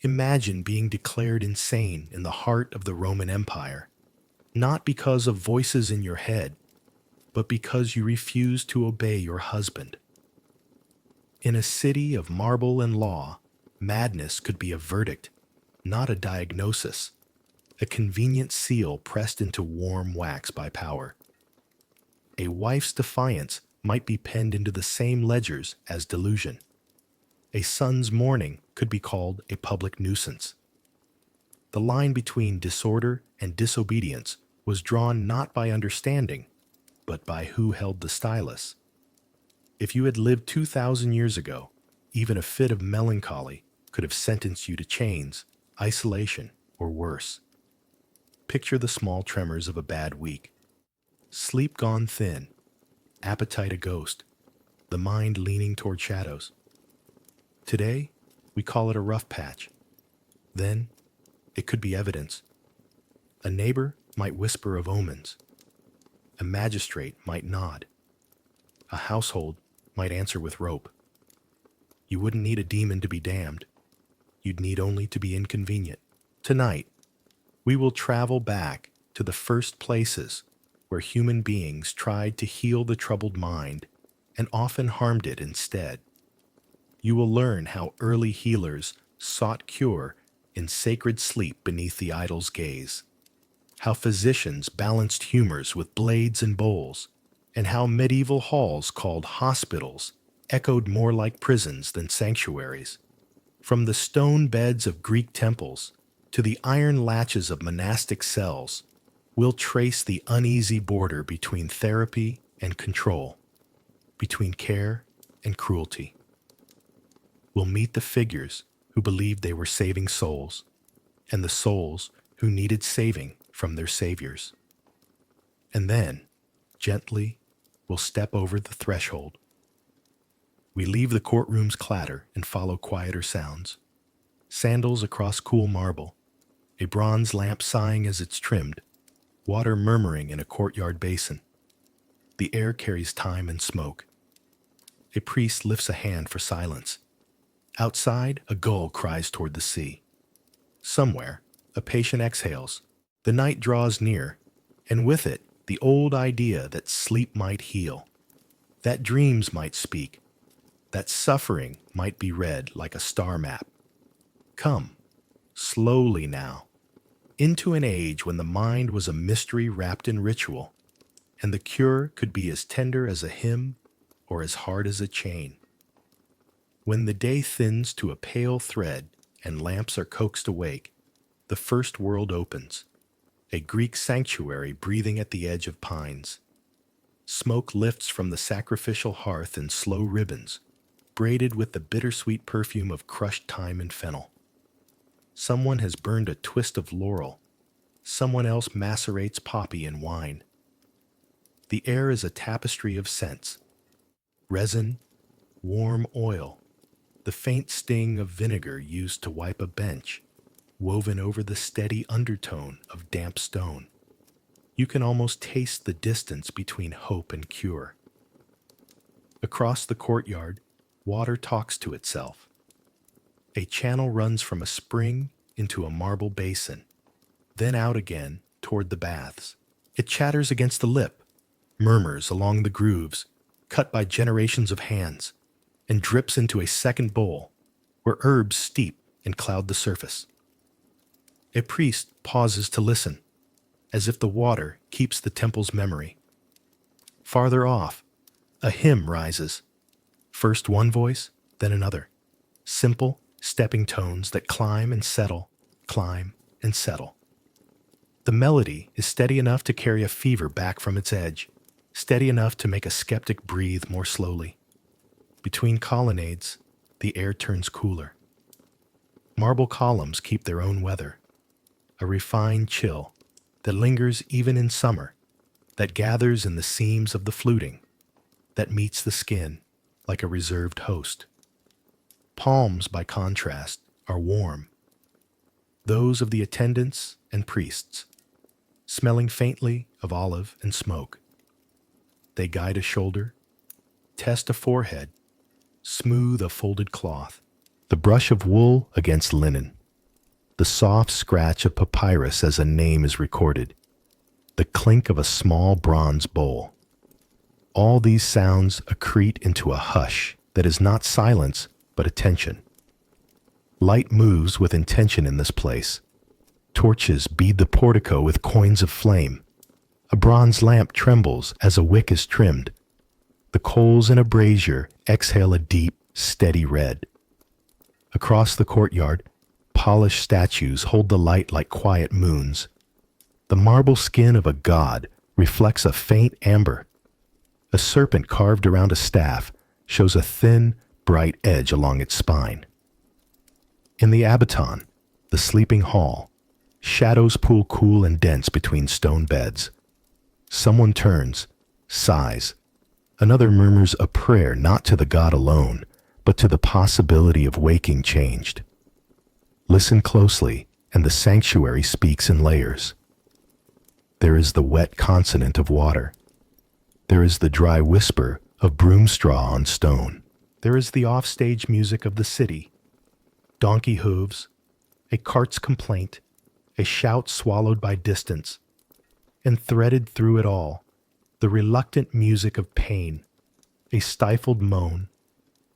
Imagine being declared insane in the heart of the Roman Empire, not because of voices in your head, but because you refuse to obey your husband. In a city of marble and law, madness could be a verdict, not a diagnosis, a convenient seal pressed into warm wax by power. A wife's defiance might be penned into the same ledgers as delusion. A son's mourning could be called a public nuisance. The line between disorder and disobedience was drawn not by understanding, but by who held the stylus. If you had lived 2,000 years ago, even a fit of melancholy could have sentenced you to chains, isolation, or worse. Picture the small tremors of a bad week. Sleep gone thin, appetite a ghost, the mind leaning toward shadows. Today, we call it a rough patch. Then, it could be evidence. A neighbor might whisper of omens. A magistrate might nod. A household might answer with rope. You wouldn't need a demon to be damned. You'd need only to be inconvenient. Tonight, we will travel back to the first places where human beings tried to heal the troubled mind and often harmed it instead. You will learn how early healers sought cure in sacred sleep beneath the idol's gaze, how physicians balanced humors with blades and bowls, and how medieval halls called hospitals echoed more like prisons than sanctuaries. From the stone beds of Greek temples to the iron latches of monastic cells, we'll trace the uneasy border between therapy and control, between care and cruelty. We'll meet the figures who believed they were saving souls, and the souls who needed saving from their saviors. And then, gently, we'll step over the threshold. We leave the courtroom's clatter and follow quieter sounds. Sandals across cool marble, a bronze lamp sighing as it's trimmed, water murmuring in a courtyard basin. The air carries time and smoke. A priest lifts a hand for silence. Outside, a gull cries toward the sea. Somewhere, a patient exhales. The night draws near, and with it, the old idea that sleep might heal, that dreams might speak, that suffering might be read like a star map. Come, slowly now, into an age when the mind was a mystery wrapped in ritual, and the cure could be as tender as a hymn or as hard as a chain. When the day thins to a pale thread and lamps are coaxed awake, the first world opens, a Greek sanctuary breathing at the edge of pines. Smoke lifts from the sacrificial hearth in slow ribbons, braided with the bittersweet perfume of crushed thyme and fennel. Someone has burned a twist of laurel. Someone else macerates poppy in wine. The air is a tapestry of scents. Resin, warm oil, the faint sting of vinegar used to wipe a bench, woven over the steady undertone of damp stone. You can almost taste the distance between hope and cure. Across the courtyard, water talks to itself. A channel runs from a spring into a marble basin, then out again toward the baths. It chatters against the lip, murmurs along the grooves, cut by generations of hands, and drips into a second bowl, where herbs steep and cloud the surface. A priest pauses to listen, as if the water keeps the temple's memory. Farther off, a hymn rises, first one voice, then another, simple, stepping tones that climb and settle, climb and settle. The melody is steady enough to carry a fever back from its edge, steady enough to make a skeptic breathe more slowly. Between colonnades, the air turns cooler. Marble columns keep their own weather, a refined chill that lingers even in summer, that gathers in the seams of the fluting, that meets the skin like a reserved host. Palms, by contrast, are warm, those of the attendants and priests, smelling faintly of olive and smoke. They guide a shoulder, test a forehead, smooth a folded cloth, the brush of wool against linen. the soft scratch of papyrus as a name is recorded, the clink of a small bronze bowl. All these sounds accrete into a hush that is not silence, but attention. Light moves with intention in this place. Torches bead the portico with coins of flame. A bronze lamp trembles as a wick is trimmed. The coals in a brazier exhale a deep, steady red. Across the courtyard, polished statues hold the light like quiet moons. The marble skin of a god reflects a faint amber. A serpent carved around a staff shows a thin, bright edge along its spine. In the abaton, the sleeping hall, shadows pool cool and dense between stone beds. Someone turns, sighs. Another murmurs a prayer not to the god alone, but to the possibility of waking changed. Listen closely, and the sanctuary speaks in layers. There is the wet consonant of water. There is the dry whisper of broom straw on stone. There is the offstage music of the city. Donkey hooves, a cart's complaint, a shout swallowed by distance, and threaded through it all, the reluctant music of pain, a stifled moan,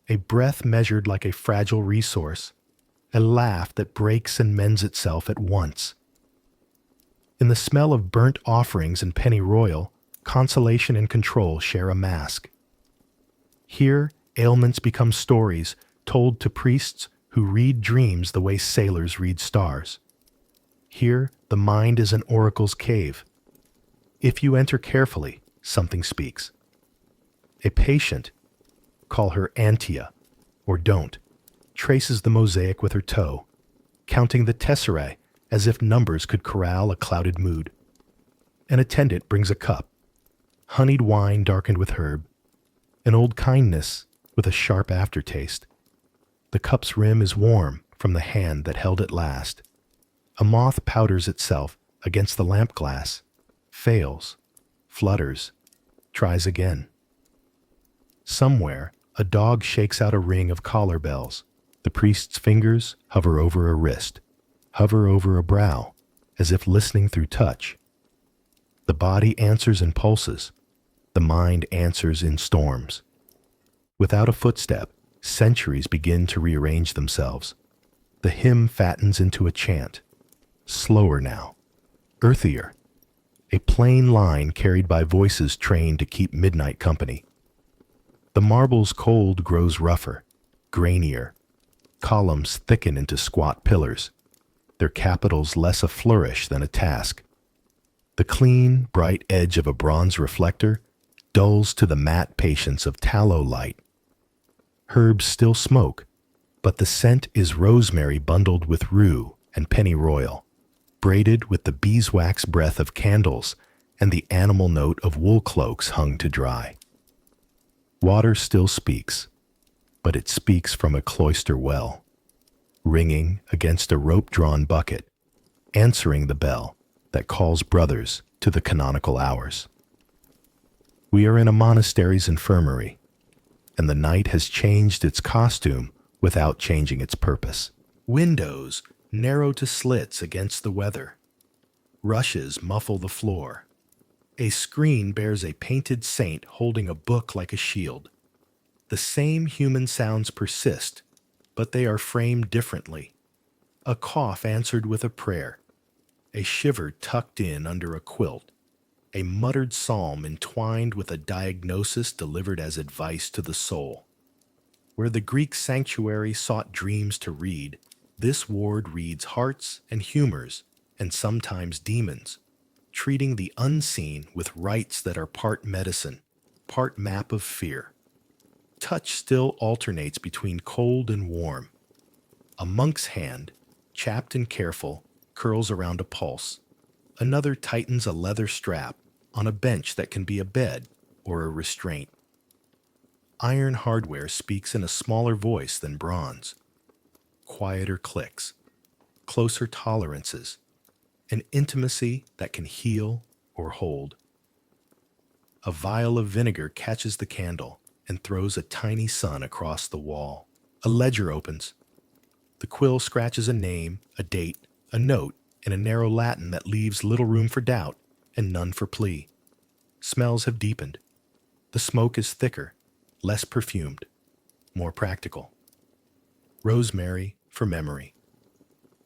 a breath measured like a fragile resource, a laugh that breaks and mends itself at once. In the smell of burnt offerings and pennyroyal, consolation and control share a mask. Here, ailments become stories told to priests who read dreams the way sailors read stars. Here, the mind is an oracle's cave. If you enter carefully, something speaks. A patient, call her Antia, or don't, traces the mosaic with her toe, counting the tesserae as if numbers could corral a clouded mood. An attendant brings a cup, honeyed wine darkened with herb, an old kindness with a sharp aftertaste. The cup's rim is warm from the hand that held it last. A moth powders itself against the lamp glass, fails, flutters, tries again. Somewhere, a dog shakes out a ring of collar bells. The priest's fingers hover over a wrist, hover over a brow, as if listening through touch. The body answers in pulses. The mind answers in storms. Without a footstep, centuries begin to rearrange themselves. The hymn fattens into a chant. Slower now, earthier. A plain line carried by voices trained to keep midnight company. The marble's cold grows rougher, grainier. Columns thicken into squat pillars, their capitals less a flourish than a task. The clean, bright edge of a bronze reflector dulls to the matte patience of tallow light. Herbs still smoke, but the scent is rosemary bundled with rue and pennyroyal, braided with the beeswax breath of candles and the animal note of wool cloaks hung to dry. Water still speaks, but it speaks from a cloister well, ringing against a rope-drawn bucket, answering the bell that calls brothers to the canonical hours. We are in a monastery's infirmary, and the night has changed its costume without changing its purpose. Windows narrow to slits against the weather. Rushes muffle the floor. A screen bears a painted saint holding a book like a shield. The same human sounds persist, but they are framed differently. A cough answered with a prayer. A shiver tucked in under a quilt. A muttered psalm entwined with a diagnosis delivered as advice to the soul. Where the Greek sanctuary sought dreams to read, this ward reads hearts and humors, and sometimes demons, treating the unseen with rites that are part medicine, part map of fear. Touch still alternates between cold and warm. A monk's hand, chapped and careful, curls around a pulse. Another tightens a leather strap on a bench that can be a bed or a restraint. Iron hardware speaks in a smaller voice than bronze. Quieter clicks, closer tolerances, an intimacy that can heal or hold. A vial of vinegar catches the candle and throws a tiny sun across the wall. A ledger opens. The quill scratches a name, a date, a note in a narrow Latin that leaves little room for doubt and none for plea. Smells have deepened. The smoke is thicker, less perfumed, more practical. Rosemary for memory.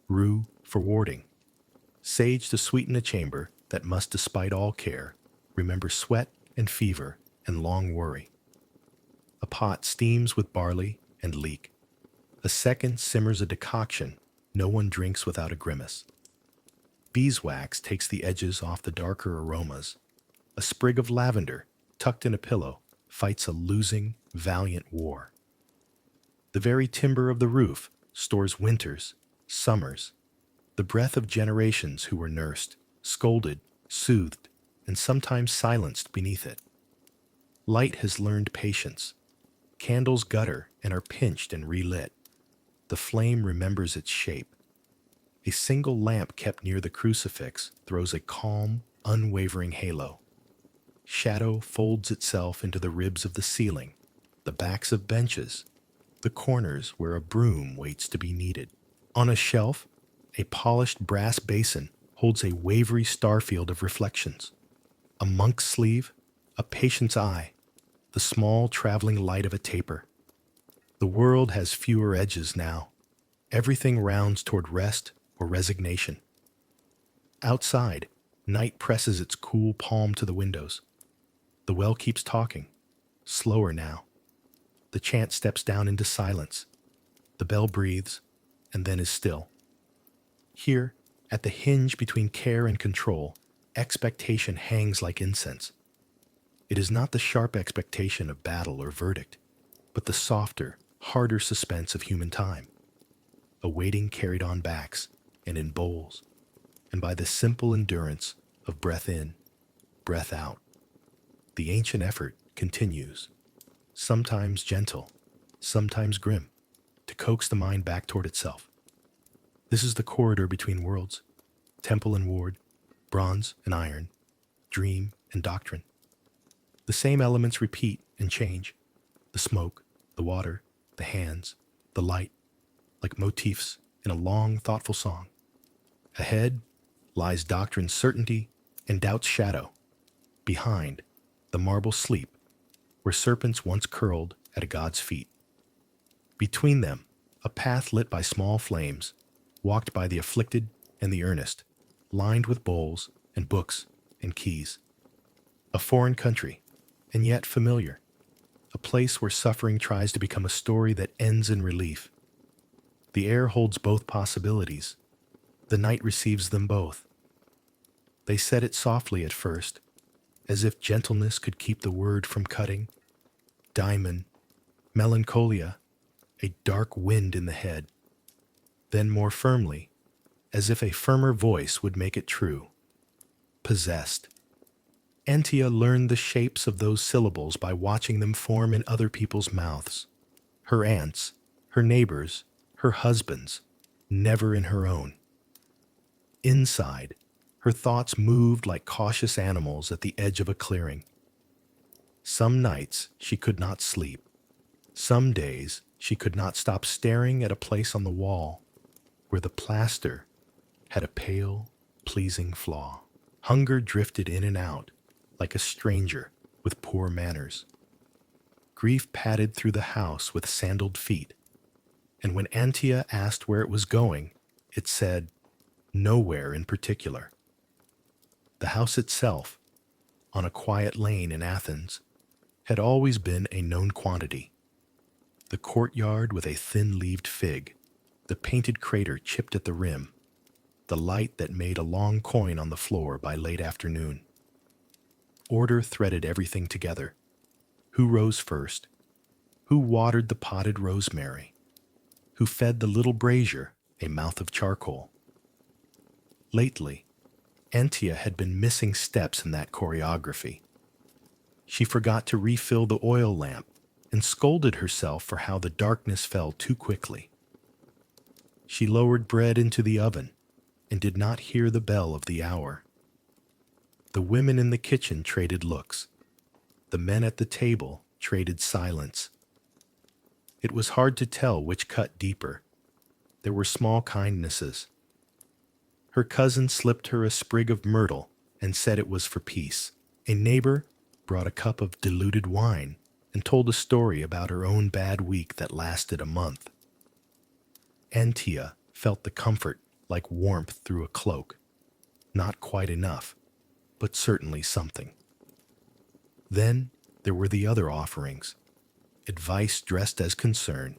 Rue for warding. Sage to sweeten a chamber that must, despite all care, remember sweat and fever and long worry. A pot steams with barley and leek. A second simmers a decoction no one drinks without a grimace. Beeswax takes the edges off the darker aromas. A sprig of lavender, tucked in a pillow, fights a losing, valiant war. The very timber of the roof stores winters, summers, the breath of generations who were nursed, scolded, soothed, and sometimes silenced beneath it. Light has learned patience. Candles gutter and are pinched and relit. The flame remembers its shape. A single lamp kept near the crucifix throws a calm, unwavering halo. Shadow folds itself into the ribs of the ceiling, the backs of benches, the corners where a broom waits to be needed. On a shelf, a polished brass basin holds a wavery starfield of reflections. A monk's sleeve, a patient's eye, the small traveling light of a taper. The world has fewer edges now. Everything rounds toward rest or resignation. Outside, night presses its cool palm to the windows. The well keeps talking, slower now. The chant steps down into silence. The bell breathes, and then is still. Here, at the hinge between care and control, expectation hangs like incense. It is not the sharp expectation of battle or verdict, but the softer, harder suspense of human time. A waiting carried on backs and in bowls, and by the simple endurance of breath in, breath out. The ancient effort continues, sometimes gentle, sometimes grim, to coax the mind back toward itself. This is the corridor between worlds, temple and ward, bronze and iron, dream and doctrine. The same elements repeat and change, the smoke, the water, the hands, the light, like motifs in a long, thoughtful song. Ahead lies doctrine's certainty and doubt's shadow. Behind, the marble sleep, where serpents once curled at a god's feet. Between them, a path lit by small flames, walked by the afflicted and the earnest, lined with bowls and books and keys. A foreign country, and yet familiar. A place where suffering tries to become a story that ends in relief. The air holds both possibilities. The night receives them both. They said it softly at first, as if gentleness could keep the word from cutting. Diamond, melancholia, a dark wind in the head. Then more firmly, as if a firmer voice would make it true. Possessed. Antia learned the shapes of those syllables by watching them form in other people's mouths. Her aunts, her neighbors, her husbands, never in her own. Inside, her thoughts moved like cautious animals at the edge of a clearing. Some nights she could not sleep. Some days she could not stop staring at a place on the wall where the plaster had a pale, pleasing flaw. Hunger drifted in and out like a stranger with poor manners. Grief padded through the house with sandaled feet, and when Antia asked where it was going, it said, nowhere in particular. The house itself, on a quiet lane in Athens, had always been a known quantity. The courtyard with a thin-leaved fig, the painted crater chipped at the rim, the light that made a long coin on the floor by late afternoon. Order threaded everything together. Who rose first? Who watered the potted rosemary? Who fed the little brazier a mouth of charcoal? Lately, Antia had been missing steps in that choreography. She forgot to refill the oil lamp and scolded herself for how the darkness fell too quickly. She lowered bread into the oven and did not hear the bell of the hour. The women in the kitchen traded looks. The men at the table traded silence. It was hard to tell which cut deeper. There were small kindnesses. Her cousin slipped her a sprig of myrtle and said it was for peace. A neighbor brought a cup of diluted wine and told a story about her own bad week that lasted a month. Antia felt the comfort like warmth through a cloak. Not quite enough, but certainly something. Then there were the other offerings. Advice dressed as concern,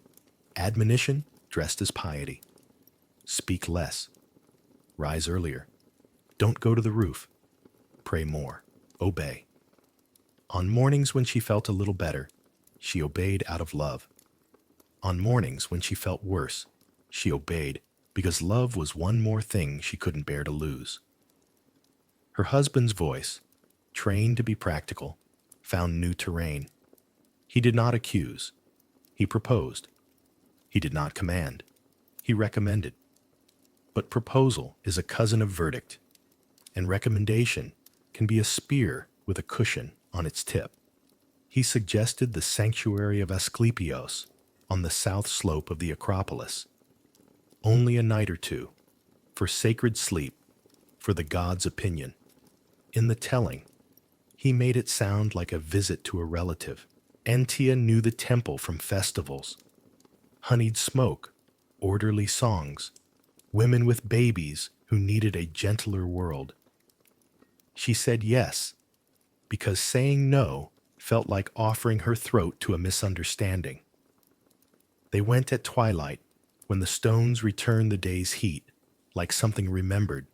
admonition dressed as piety. Speak less. Rise earlier. Don't go to the roof. Pray more. Obey. On mornings when she felt a little better, she obeyed out of love. On mornings when she felt worse, she obeyed because love was one more thing she couldn't bear to lose. Her husband's voice, trained to be practical, found new terrain. He did not accuse. He proposed. He did not command. He recommended. But proposal is a cousin of verdict, and recommendation can be a spear with a cushion on its tip. He suggested the sanctuary of Asclepios on the south slope of the Acropolis. Only a night or two, for sacred sleep, for the god's opinion. In the telling, he made it sound like a visit to a relative. Antia knew the temple from festivals. Honeyed smoke, orderly songs, women with babies who needed a gentler world. She said yes, because saying no felt like offering her throat to a misunderstanding. They went at twilight, when the stones returned the day's heat, like something remembered.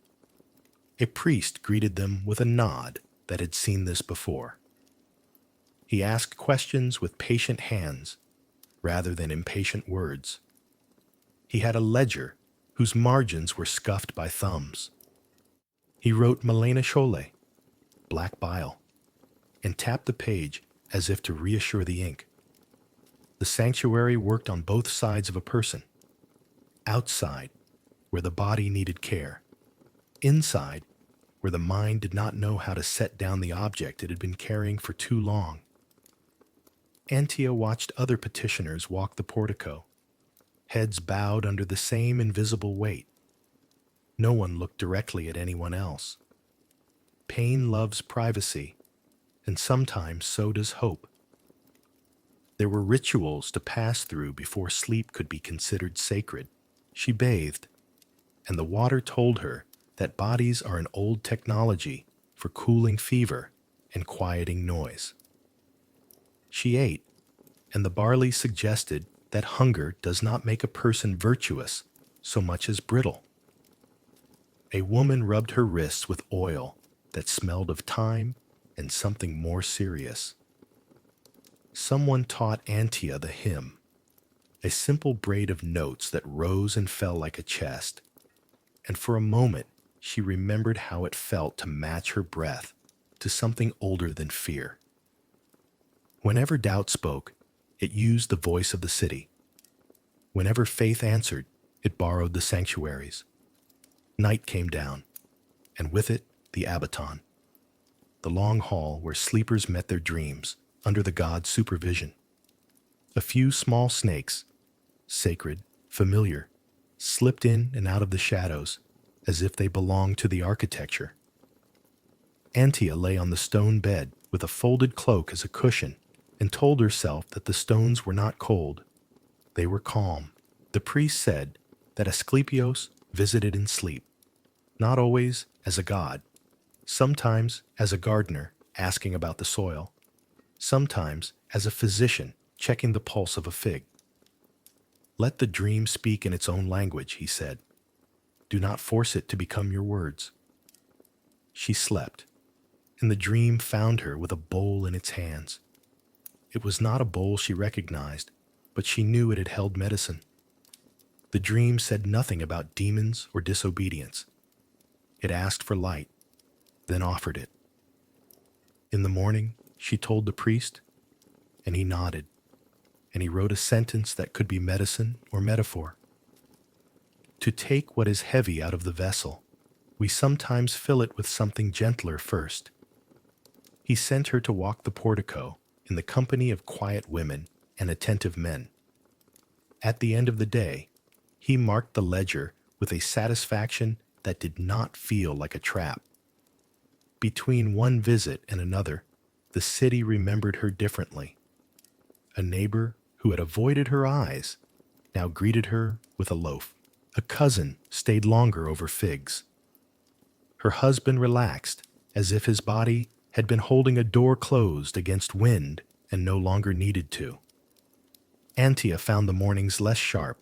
A priest greeted them with a nod that had seen this before. He asked questions with patient hands, rather than impatient words. He had a ledger whose margins were scuffed by thumbs. He wrote Malena Chole, black bile, and tapped the page as if to reassure the ink. The sanctuary worked on both sides of a person. Outside, where the body needed care. Inside, where the mind did not know how to set down the object it had been carrying for too long. Antia watched other petitioners walk the portico, heads bowed under the same invisible weight. No one looked directly at anyone else. Pain loves privacy, and sometimes so does hope. There were rituals to pass through before sleep could be considered sacred. She bathed, and the water told her that bodies are an old technology for cooling fever and quieting noise. She ate, and the barley suggested that hunger does not make a person virtuous so much as brittle. A woman rubbed her wrists with oil that smelled of thyme and something more serious. Someone taught Antia the hymn, a simple braid of notes that rose and fell like a chest, and for a moment she remembered how it felt to match her breath to something older than fear. Whenever doubt spoke, it used the voice of the city. Whenever faith answered, it borrowed the sanctuaries. Night came down, and with it the Abaton, the long hall where sleepers met their dreams under the god's supervision. A few small snakes, sacred, familiar, slipped in and out of the shadows as if they belonged to the architecture. Antia lay on the stone bed with a folded cloak as a cushion and told herself that the stones were not cold. They were calm. The priest said that Asclepios visited in sleep, not always as a god, sometimes as a gardener asking about the soil, sometimes as a physician checking the pulse of a fig. Let the dream speak in its own language, he said. Do not force it to become your words. She slept, and the dream found her with a bowl in its hands. It was not a bowl she recognized, but she knew it had held medicine. The dream said nothing about demons or disobedience. It asked for light, then offered it. In the morning, she told the priest, and he nodded, and he wrote a sentence that could be medicine or metaphor. To take what is heavy out of the vessel, we sometimes fill it with something gentler first. He sent her to walk the portico in the company of quiet women and attentive men. At the end of the day, he marked the ledger with a satisfaction that did not feel like a trap. Between one visit and another, the city remembered her differently. A neighbor who had avoided her eyes now greeted her with a loaf. A cousin stayed longer over figs. Her husband relaxed as if his body had been holding a door closed against wind and no longer needed to. Antia found the mornings less sharp.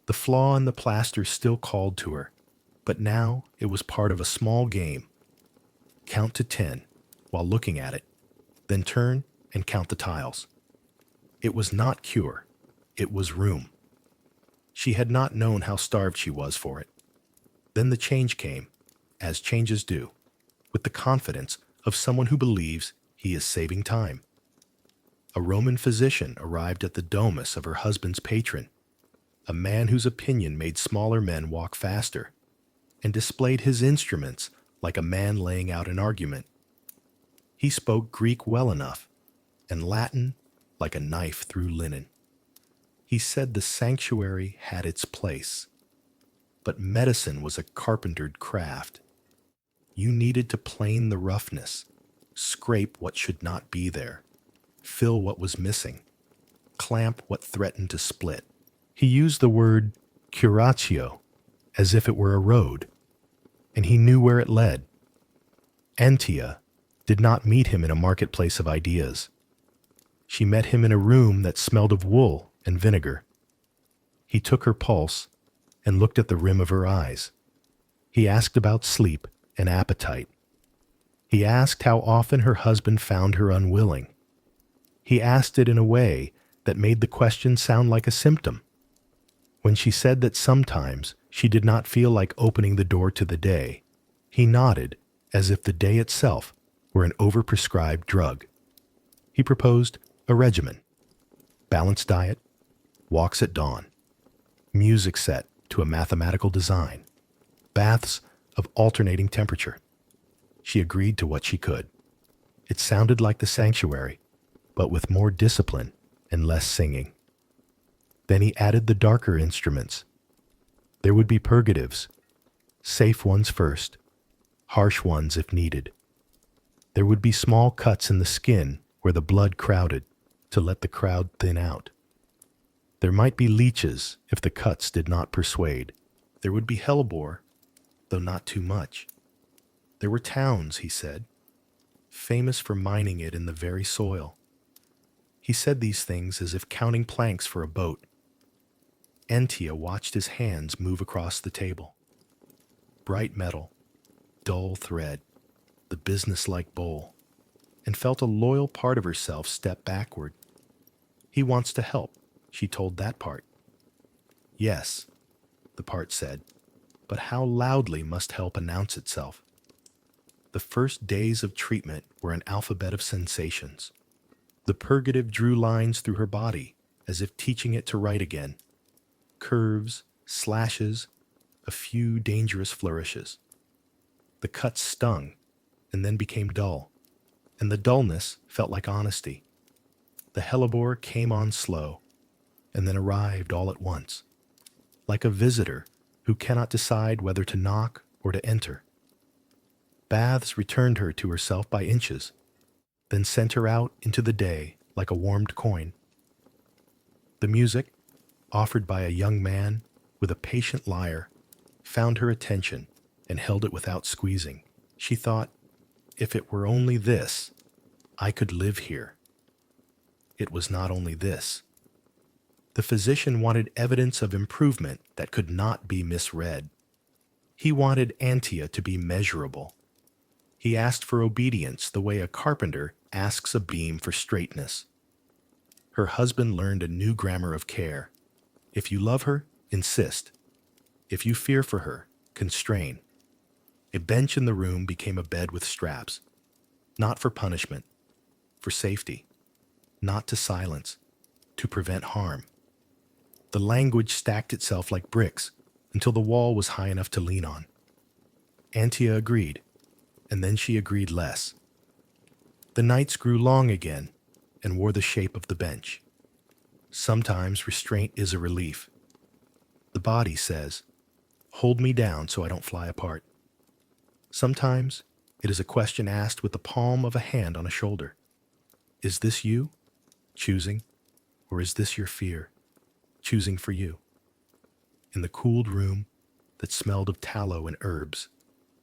The flaw in the plaster still called to her, but now it was part of a small game. Count to 10 while looking at it, then turn and count the tiles. It was not cure, it was room. She had not known how starved she was for it. Then the change came, as changes do, with the confidence of someone who believes he is saving time. A Roman physician arrived at the domus of her husband's patron, a man whose opinion made smaller men walk faster, and displayed his instruments like a man laying out an argument. He spoke Greek well enough, and Latin like a knife through linen. He said the sanctuary had its place, but medicine was a carpentered craft. You needed to plane the roughness, scrape what should not be there, fill what was missing, clamp what threatened to split. He used the word curatio as if it were a road, and he knew where it led. Antia did not meet him in a marketplace of ideas. She met him in a room that smelled of wool and vinegar. He took her pulse and looked at the rim of her eyes. He asked about sleep and appetite. He asked how often her husband found her unwilling. He asked it in a way that made the question sound like a symptom. When she said that sometimes she did not feel like opening the door to the day, he nodded as if the day itself were an overprescribed drug. He proposed a regimen: balanced diet, walks at dawn, music set to a mathematical design, baths of alternating temperature. She agreed to what she could. It sounded like the sanctuary, but with more discipline and less singing. Then he added the darker instruments. There would be purgatives, safe ones first, harsh ones if needed. There would be small cuts in the skin where the blood crowded to let the crowd thin out. There might be leeches if the cuts did not persuade. There would be hellebore, though not too much. There were towns, he said, famous for mining it in the very soil. He said these things as if counting planks for a boat. Antia watched his hands move across the table. Bright metal, dull thread, the businesslike bowl, and felt a loyal part of herself step backward. He wants to help, she told that part. Yes, the part said, but how loudly must help announce itself? The first days of treatment were an alphabet of sensations. The purgative drew lines through her body, as if teaching it to write again. Curves, slashes, a few dangerous flourishes. The cuts stung, and then became dull, and the dullness felt like honesty. The hellebore came on slow, and then arrived all at once, like a visitor who cannot decide whether to knock or to enter. Baths returned her to herself by inches, then sent her out into the day like a warmed coin. The music, offered by a young man with a patient lyre, found her attention and held it without squeezing. She thought, if it were only this, I could live here. It was not only this. The physician wanted evidence of improvement that could not be misread. He wanted Antia to be measurable. He asked for obedience the way a carpenter asks a beam for straightness. Her husband learned a new grammar of care. If you love her, insist. If you fear for her, constrain. A bench in the room became a bed with straps, not for punishment, for safety, not to silence, to prevent harm. The language stacked itself like bricks until the wall was high enough to lean on. Antia agreed, and then she agreed less. The nights grew long again and wore the shape of the bench. Sometimes restraint is a relief. The body says, Hold me down so I don't fly apart. Sometimes it is a question asked with the palm of a hand on a shoulder. Is this you, choosing, or is this your fear, choosing for you? In the cooled room that smelled of tallow and herbs,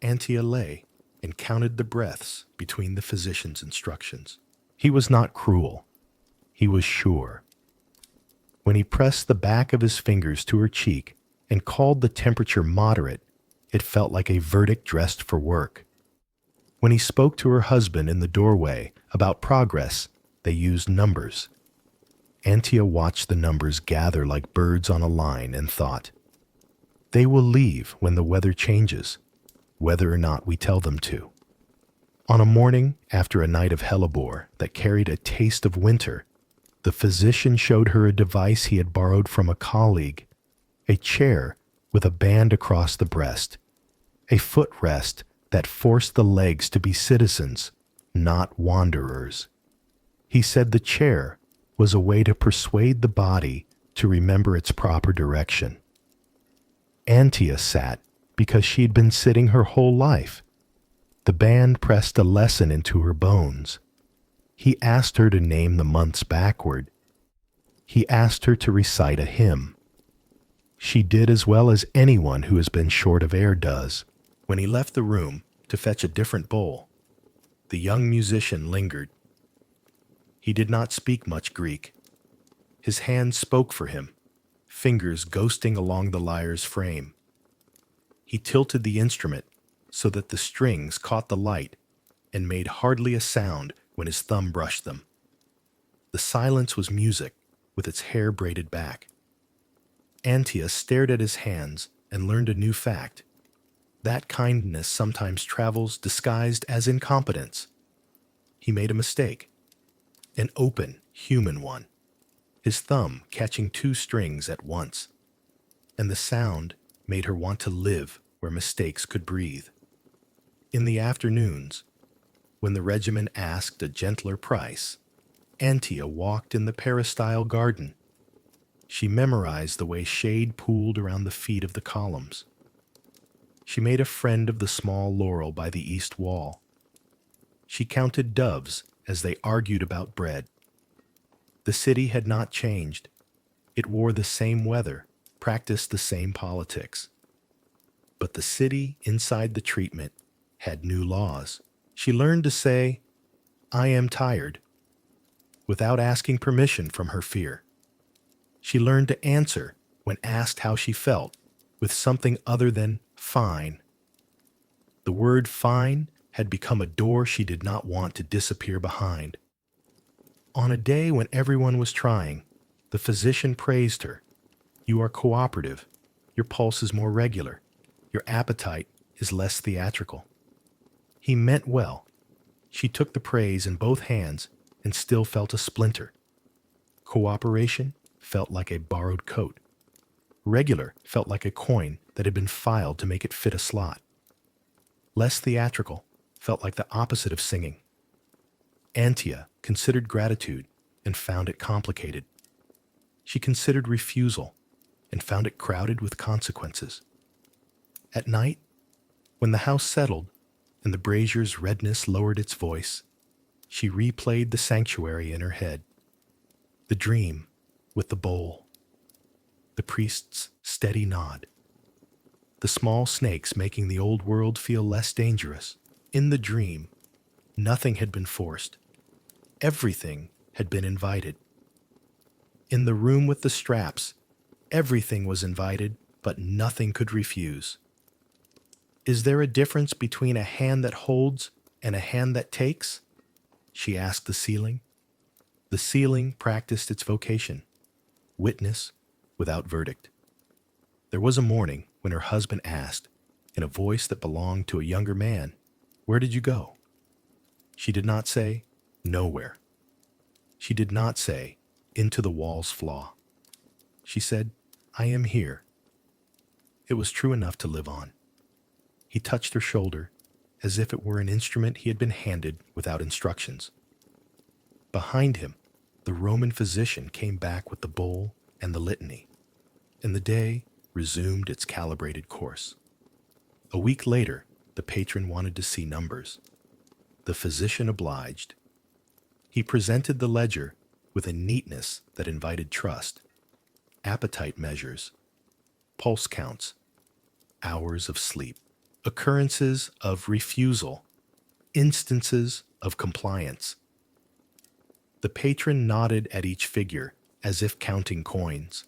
Antia lay and counted the breaths between the physician's instructions. He was not cruel. He was sure. When he pressed the back of his fingers to her cheek and called the temperature moderate, it felt like a verdict dressed for work. When he spoke to her husband in the doorway about progress, they used numbers. Antia watched the numbers gather like birds on a line and thought, they will leave when the weather changes, whether or not we tell them to. On a morning after a night of hellebore that carried a taste of winter, the physician showed her a device he had borrowed from a colleague, a chair with a band across the breast, a footrest that forced the legs to be citizens, not wanderers. He said the chair was a way to persuade the body to remember its proper direction. Antia sat because she'd been sitting her whole life. The band pressed a lesson into her bones. He asked her to name the months backward. He asked her to recite a hymn. She did as well as anyone who has been short of air does. When he left the room to fetch a different bowl, the young musician lingered. He did not speak much Greek. His hands spoke for him, fingers ghosting along the lyre's frame. He tilted the instrument so that the strings caught the light and made hardly a sound when his thumb brushed them. The silence was music with its hair braided back. Antia stared at his hands and learned a new fact. That kindness sometimes travels disguised as incompetence. He made a mistake, an open, human one, his thumb catching two strings at once, and the sound made her want to live where mistakes could breathe. In the afternoons, when the regimen asked a gentler price, Antia walked in the peristyle garden. She memorized the way shade pooled around the feet of the columns. She made a friend of the small laurel by the east wall. She counted doves as they argued about bread. The city had not changed. It wore the same weather, practiced the same politics. But the city inside the treatment had new laws. She learned to say, I am tired, without asking permission from her fear. She learned to answer when asked how she felt, with something other than fine. The word fine had become a door she did not want to disappear behind. On a day when everyone was trying, the physician praised her. You are cooperative. Your pulse is more regular. Your appetite is less theatrical. He meant well. She took the praise in both hands and still felt a splinter. Cooperation felt like a borrowed coat. Regular felt like a coin that had been filed to make it fit a slot. Less theatrical felt like the opposite of singing. Antia considered gratitude and found it complicated. She considered refusal and found it crowded with consequences. At night, when the house settled and the brazier's redness lowered its voice, she replayed the sanctuary in her head. The dream with the bowl. The priest's steady nod. The small snakes making the old world feel less dangerous. In the dream, nothing had been forced. Everything had been invited. In the room with the straps, everything was invited, but nothing could refuse. Is there a difference between a hand that holds and a hand that takes? She asked the ceiling. The ceiling practiced its vocation, witness without verdict. There was a morning when her husband asked, in a voice that belonged to a younger man, "Where did you go?" She did not say, "Nowhere." She did not say, "Into the wall's flaw." She said, "I am here." It was true enough to live on. He touched her shoulder as if it were an instrument he had been handed without instructions. Behind him, the Roman physician came back with the bowl and the litany, and the day resumed its calibrated course. A week later, the patron wanted to see numbers. The physician obliged. He presented the ledger with a neatness that invited trust. Appetite measures, pulse counts, hours of sleep, occurrences of refusal, instances of compliance. The patron nodded at each figure as if counting coins.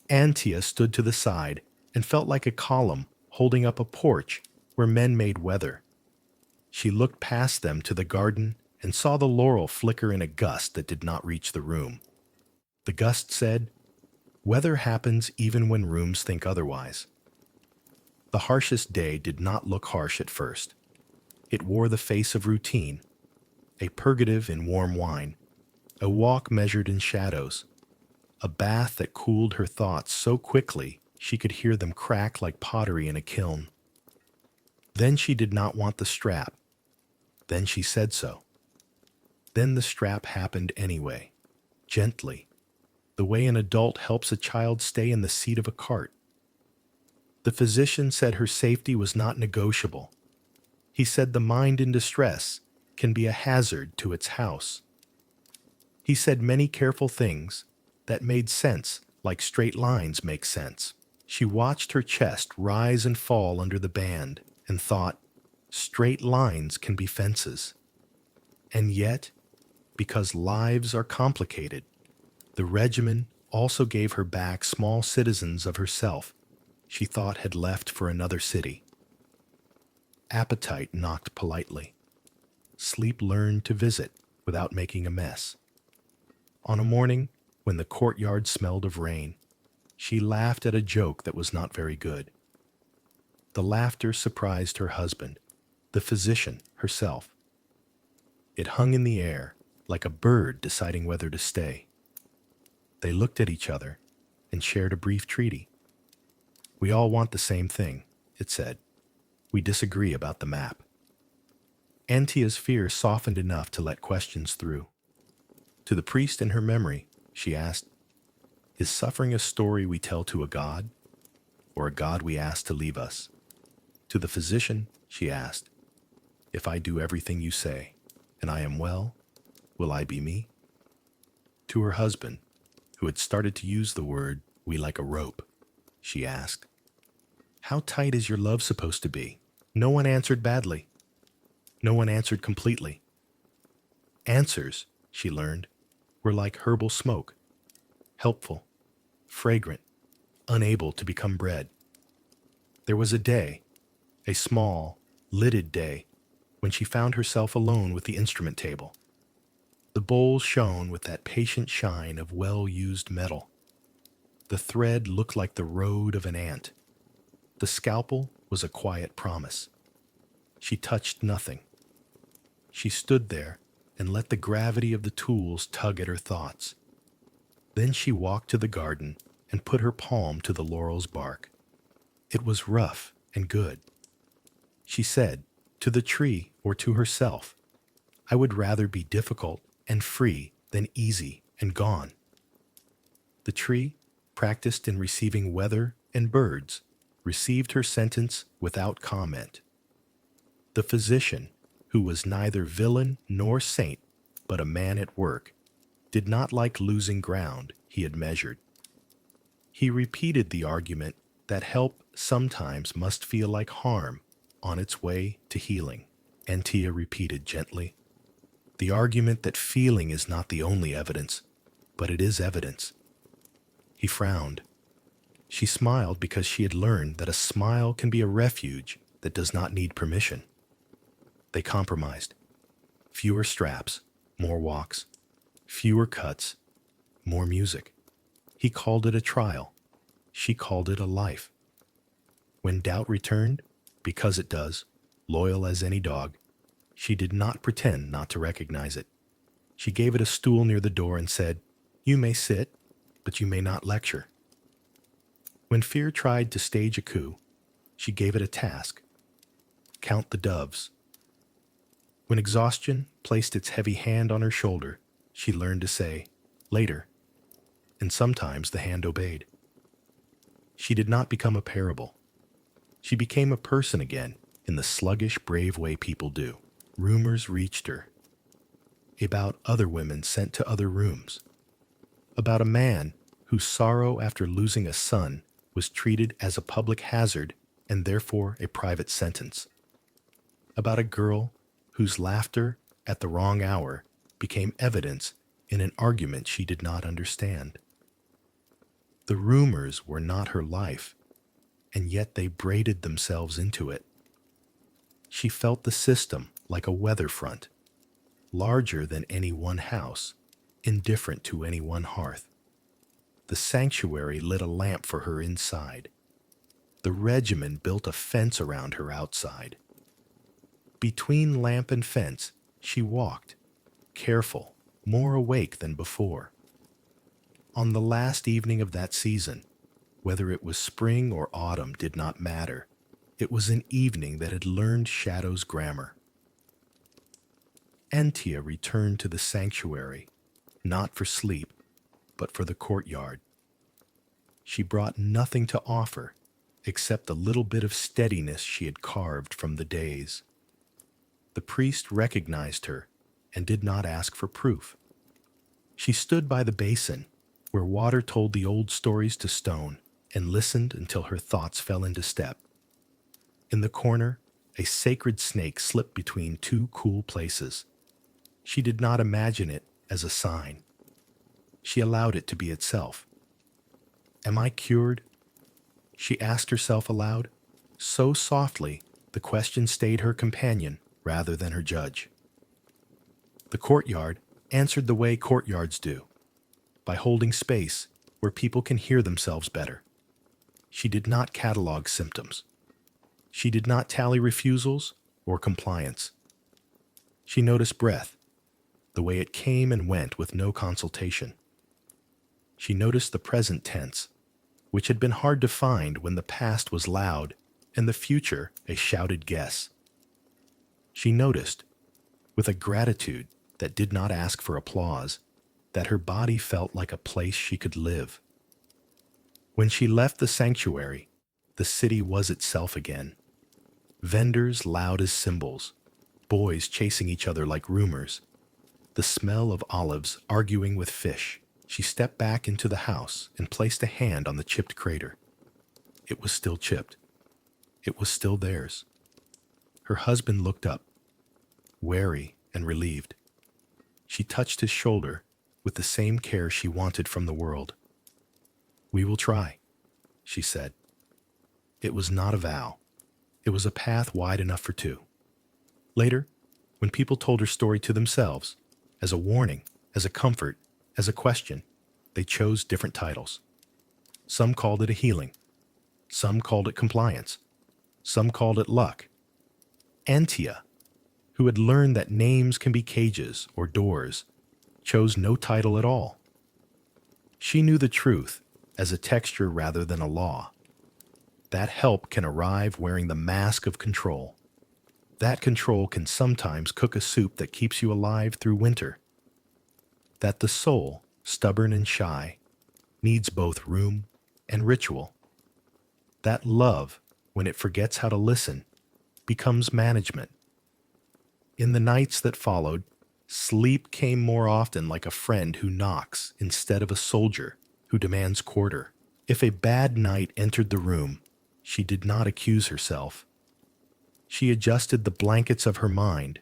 Antia stood to the side and felt like a column holding up a porch where men made weather. She looked past them to the garden and saw the laurel flicker in a gust that did not reach the room. The gust said, "Weather happens even when rooms think otherwise." The harshest day did not look harsh at first. It wore the face of routine, a purgative in warm wine, a walk measured in shadows, a bath that cooled her thoughts so quickly she could hear them crack like pottery in a kiln. Then she did not want the strap. Then she said so. Then the strap happened anyway, gently, the way an adult helps a child stay in the seat of a cart. The physician said her safety was not negotiable. He said the mind in distress can be a hazard to its house. He said many careful things that made sense, like straight lines make sense. She watched her chest rise and fall under the band and thought, straight lines can be fences. And yet, because lives are complicated, the regimen also gave her back small citizens of herself she thought had left for another city. Appetite knocked politely. Sleep learned to visit without making a mess. On a morning when the courtyard smelled of rain, she laughed at a joke that was not very good. The laughter surprised her husband, the physician herself. It hung in the air like a bird deciding whether to stay. They looked at each other and shared a brief treaty. "We all want the same thing," it said. "We disagree about the map." Antia's fear softened enough to let questions through. To the priest in her memory, she asked, "Is suffering a story we tell to a god, or a god we ask to leave us?" To the physician, she asked, "If I do everything you say, and I am well, will I be me?" To her husband, who had started to use the word "we like a rope," she asked, "How tight is your love supposed to be?" No one answered badly. No one answered completely. Answers, she learned, were like herbal smoke, helpful, fragrant, unable to become bread. There was a day, a small, lidded day, when she found herself alone with the instrument table. The bowl shone with that patient shine of well-used metal. The thread looked like the road of an ant. The scalpel was a quiet promise. She touched nothing. She stood there and let the gravity of the tools tug at her thoughts. Then she walked to the garden and put her palm to the laurel's bark. It was rough and good. She said, to the tree or to herself, "I would rather be difficult and free than easy and gone." The tree, practiced in receiving weather and birds, received her sentence without comment. The physician, who was neither villain nor saint, but a man at work, did not like losing ground he had measured. He repeated the argument that help sometimes must feel like harm on its way to healing. Antia repeated gently, "The argument that feeling is not the only evidence, but it is evidence." He frowned. She smiled because she had learned that a smile can be a refuge that does not need permission. They compromised. Fewer straps, more walks. Fewer cuts, more music. He called it a trial. She called it a life. When doubt returned, because it does, loyal as any dog, she did not pretend not to recognize it. She gave it a stool near the door and said, "You may sit, but you may not lecture." When fear tried to stage a coup, she gave it a task: count the doves. When exhaustion placed its heavy hand on her shoulder, she learned to say, "Later," and sometimes the hand obeyed. She did not become a parable. She became a person again in the sluggish, brave way people do. Rumors reached her about other women sent to other rooms, about a man whose sorrow after losing a son was treated as a public hazard and therefore a private sentence, about a girl whose laughter at the wrong hour became evidence in an argument she did not understand. The rumors were not her life, and yet they braided themselves into it. She felt the system like a weather front, larger than any one house, indifferent to any one hearth. The sanctuary lit a lamp for her inside. The regimen built a fence around her outside. Between lamp and fence, she walked, careful, more awake than before. On the last evening of that season, whether it was spring or autumn did not matter. It was an evening that had learned Shadow's grammar. Antia returned to the sanctuary, not for sleep, but for the courtyard. She brought nothing to offer except the little bit of steadiness she had carved from the days. The priest recognized her and did not ask for proof. She stood by the basin, where water told the old stories to stone, and listened until her thoughts fell into step. In the corner, a sacred snake slipped between two cool places. She did not imagine it as a sign. She allowed it to be itself. Am I cured? She asked herself aloud. So softly, the question stayed her companion rather than her judge. The courtyard answered the way courtyards do, by holding space where people can hear themselves better. She did not catalog symptoms. She did not tally refusals or compliance. She noticed breath, the way it came and went with no consultation. She noticed the present tense, which had been hard to find when the past was loud and the future a shouted guess. She noticed, with a gratitude that did not ask for applause, that her body felt like a place she could live. When she left the sanctuary, the city was itself again. Vendors loud as cymbals, boys chasing each other like rumors, the smell of olives arguing with fish. She stepped back into the house and placed a hand on the chipped crater. It was still chipped. It was still theirs. Her husband looked up, wary and relieved. She touched his shoulder with the same care she wanted from the world. We will try, she said. It was not a vow. It was a path wide enough for two. Later, when people told her story to themselves, as a warning, as a comfort, as a question, they chose different titles. Some called it a healing. Some called it compliance. Some called it luck. Antia, who had learned that names can be cages or doors, chose no title at all. She knew the truth as a texture rather than a law. That help can arrive wearing the mask of control. That control can sometimes cook a soup that keeps you alive through winter. That the soul, stubborn and shy, needs both room and ritual. That love, when it forgets how to listen, becomes management. In the nights that followed, sleep came more often like a friend who knocks instead of a soldier who demands quarter. If a bad night entered the room, she did not accuse herself. She adjusted the blankets of her mind,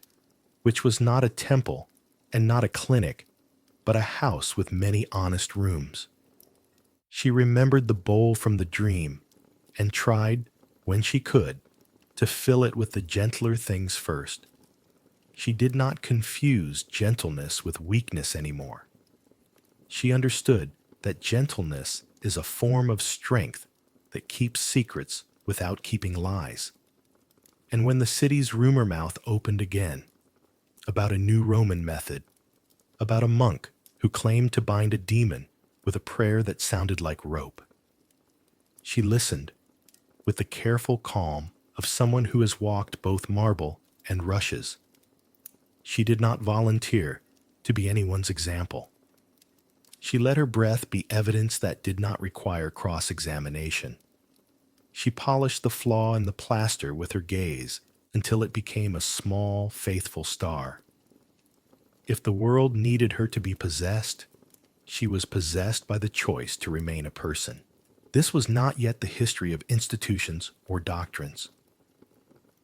which was not a temple and not a clinic, but a house with many honest rooms. She remembered the bowl from the dream and tried, when she could, to fill it with the gentler things first. She did not confuse gentleness with weakness anymore. She understood that gentleness is a form of strength that keeps secrets without keeping lies. And when the city's rumor mouth opened again, about a new Roman method, about a monk who claimed to bind a demon with a prayer that sounded like rope, she listened with the careful calm of someone who has walked both marble and rushes. She did not volunteer to be anyone's example. She let her breath be evidence that did not require cross-examination. She polished the flaw in the plaster with her gaze until it became a small, faithful star. If the world needed her to be possessed, she was possessed by the choice to remain a person. This was not yet the history of institutions or doctrines.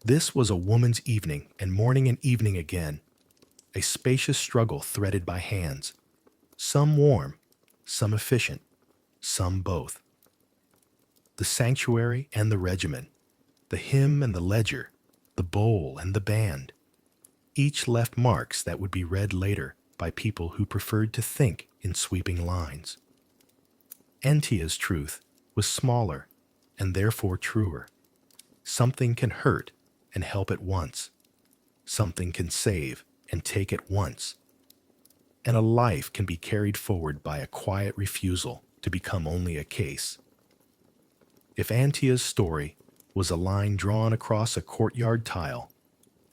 This was a woman's evening and morning and evening again, a spacious struggle threaded by hands, some warm, some efficient, some both. The sanctuary and the regimen, the hymn and the ledger, the bowl and the band, each left marks that would be read later by people who preferred to think in sweeping lines. Antia's truth was smaller and therefore truer. Something can hurt and help at once. Something can save and take at once. And a life can be carried forward by a quiet refusal to become only a case. If Antia's story was a line drawn across a courtyard tile,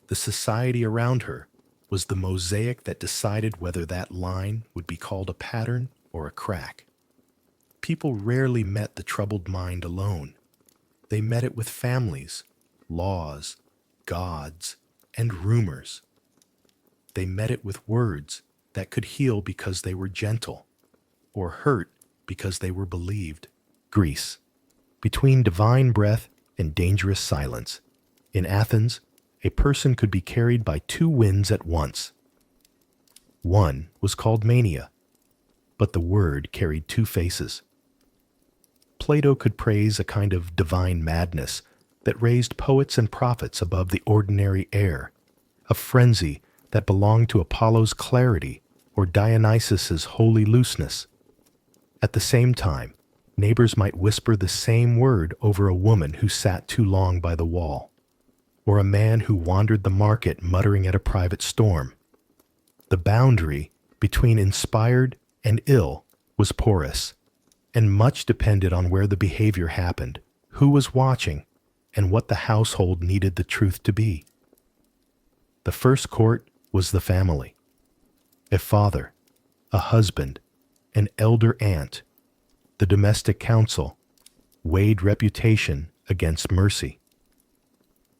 the society around her was the mosaic that decided whether that line would be called a pattern or a crack. People rarely met the troubled mind alone. They met it with families, laws, gods, and rumors. They met it with words that could heal because they were gentle, or hurt because they were believed. Greece. Between divine breath and dangerous silence. In Athens, a person could be carried by two winds at once. One was called mania, but the word carried two faces. Plato could praise a kind of divine madness that raised poets and prophets above the ordinary air, a frenzy that belonged to Apollo's clarity or Dionysus's holy looseness. At the same time, neighbors might whisper the same word over a woman who sat too long by the wall, or a man who wandered the market muttering at a private storm. The boundary between inspired and ill was porous, and much depended on where the behavior happened, who was watching, and what the household needed the truth to be. The first court was the family. A father, a husband, an elder aunt, the domestic council, weighed reputation against mercy.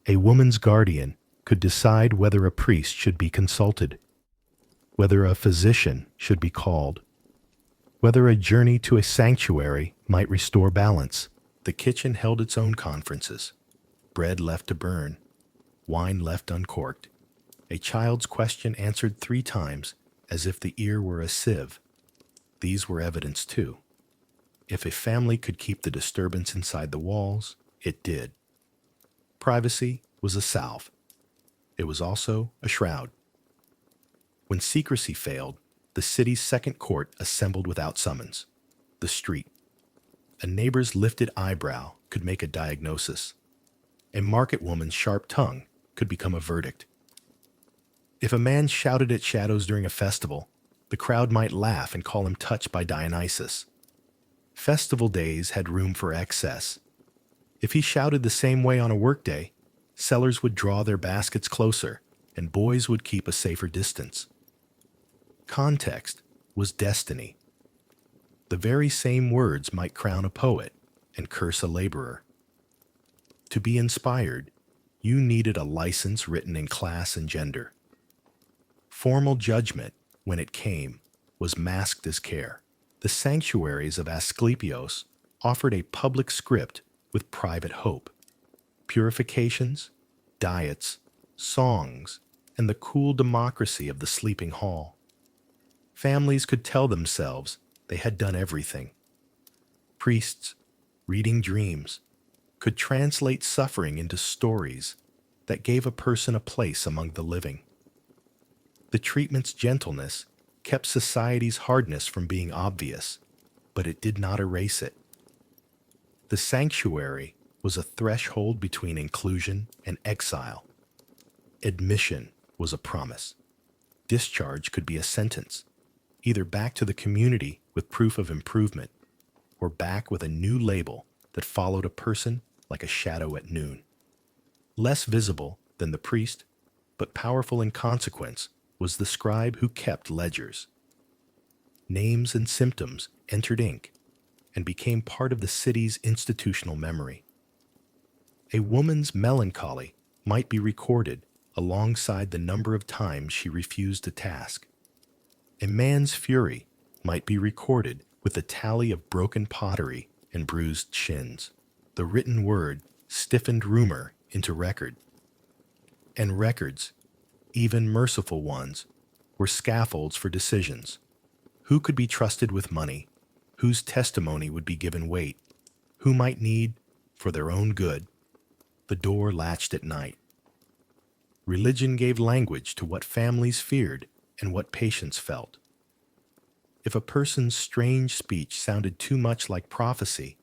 A woman's guardian could decide whether a priest should be consulted, whether a physician should be called, whether a journey to a sanctuary might restore balance. The kitchen held its own conferences. Bread left to burn, wine left uncorked, a child's question answered 3 times as if the ear were a sieve. These were evidence too. If a family could keep the disturbance inside the walls, it did. Privacy was a salve. It was also a shroud. When secrecy failed, the city's second court assembled without summons. The street. A neighbor's lifted eyebrow could make a diagnosis. A market woman's sharp tongue could become a verdict. If a man shouted at shadows during a festival, the crowd might laugh and call him touched by Dionysus. Festival days had room for excess. If he shouted the same way on a workday, sellers would draw their baskets closer, and boys would keep a safer distance. Context was destiny. The very same words might crown a poet and curse a laborer. To be inspired, you needed a license written in class and gender. Formal judgment, when it came, was masked as care. The sanctuaries of Asclepios offered a public script with private hope. Purifications, diets, songs, and the cool democracy of the sleeping hall. Families could tell themselves they had done everything. Priests, reading dreams, could translate suffering into stories that gave a person a place among the living. The treatment's gentleness kept society's hardness from being obvious, but it did not erase it. The sanctuary was a threshold between inclusion and exile. Admission was a promise. Discharge could be a sentence, either back to the community with proof of improvement, or back with a new label that followed a person like a shadow at noon. Less visible than the priest, but powerful in consequence, was the scribe who kept ledgers. Names and symptoms entered ink and became part of the city's institutional memory. A woman's melancholy might be recorded alongside the number of times she refused a task. A man's fury might be recorded with a tally of broken pottery and bruised shins. The written word stiffened rumor into record. And records, even merciful ones, were scaffolds for decisions. Who could be trusted with money? Whose testimony would be given weight? Who might need, for their own good, the door latched at night? Religion gave language to what families feared and what patients felt. If a person's strange speech sounded too much like prophecy,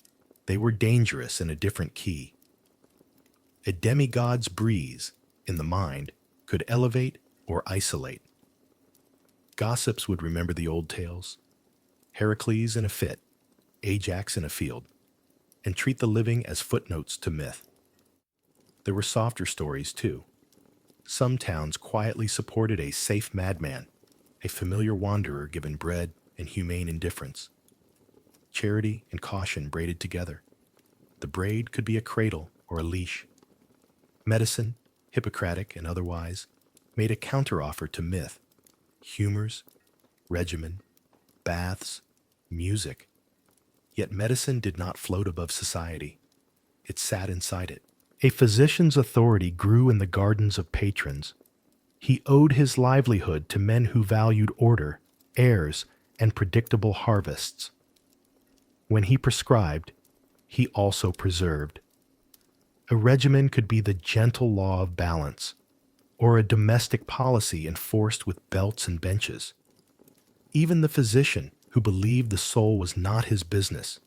they were dangerous in a different key. A demigod's breeze, in the mind, could elevate or isolate. Gossips would remember the old tales, Heracles in a fit, Ajax in a field, and treat the living as footnotes to myth. There were softer stories, too. Some towns quietly supported a safe madman, a familiar wanderer given bread and humane indifference. Charity and caution braided together. The braid could be a cradle or a leash. Medicine, Hippocratic and otherwise, made a counteroffer to myth. Humors, regimen, baths, music. Yet medicine did not float above society. It sat inside it. A physician's authority grew in the gardens of patrons. He owed his livelihood to men who valued order, heirs, and predictable harvests. When he prescribed, he also preserved. A regimen could be the gentle law of balance, or a domestic policy enforced with belts and benches. Even the physician, who believed the soul was not his business,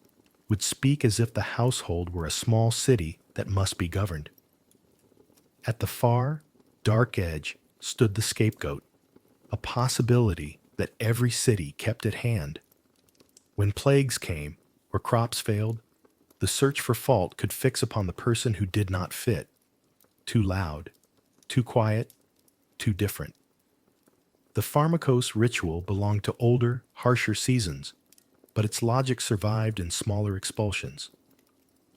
would speak as if the household were a small city that must be governed. At the far, dark edge stood the scapegoat, a possibility that every city kept at hand. When plagues came or crops failed, the search for fault could fix upon the person who did not fit. Too loud, too quiet, too different. The pharmakos ritual belonged to older, harsher seasons, but its logic survived in smaller expulsions.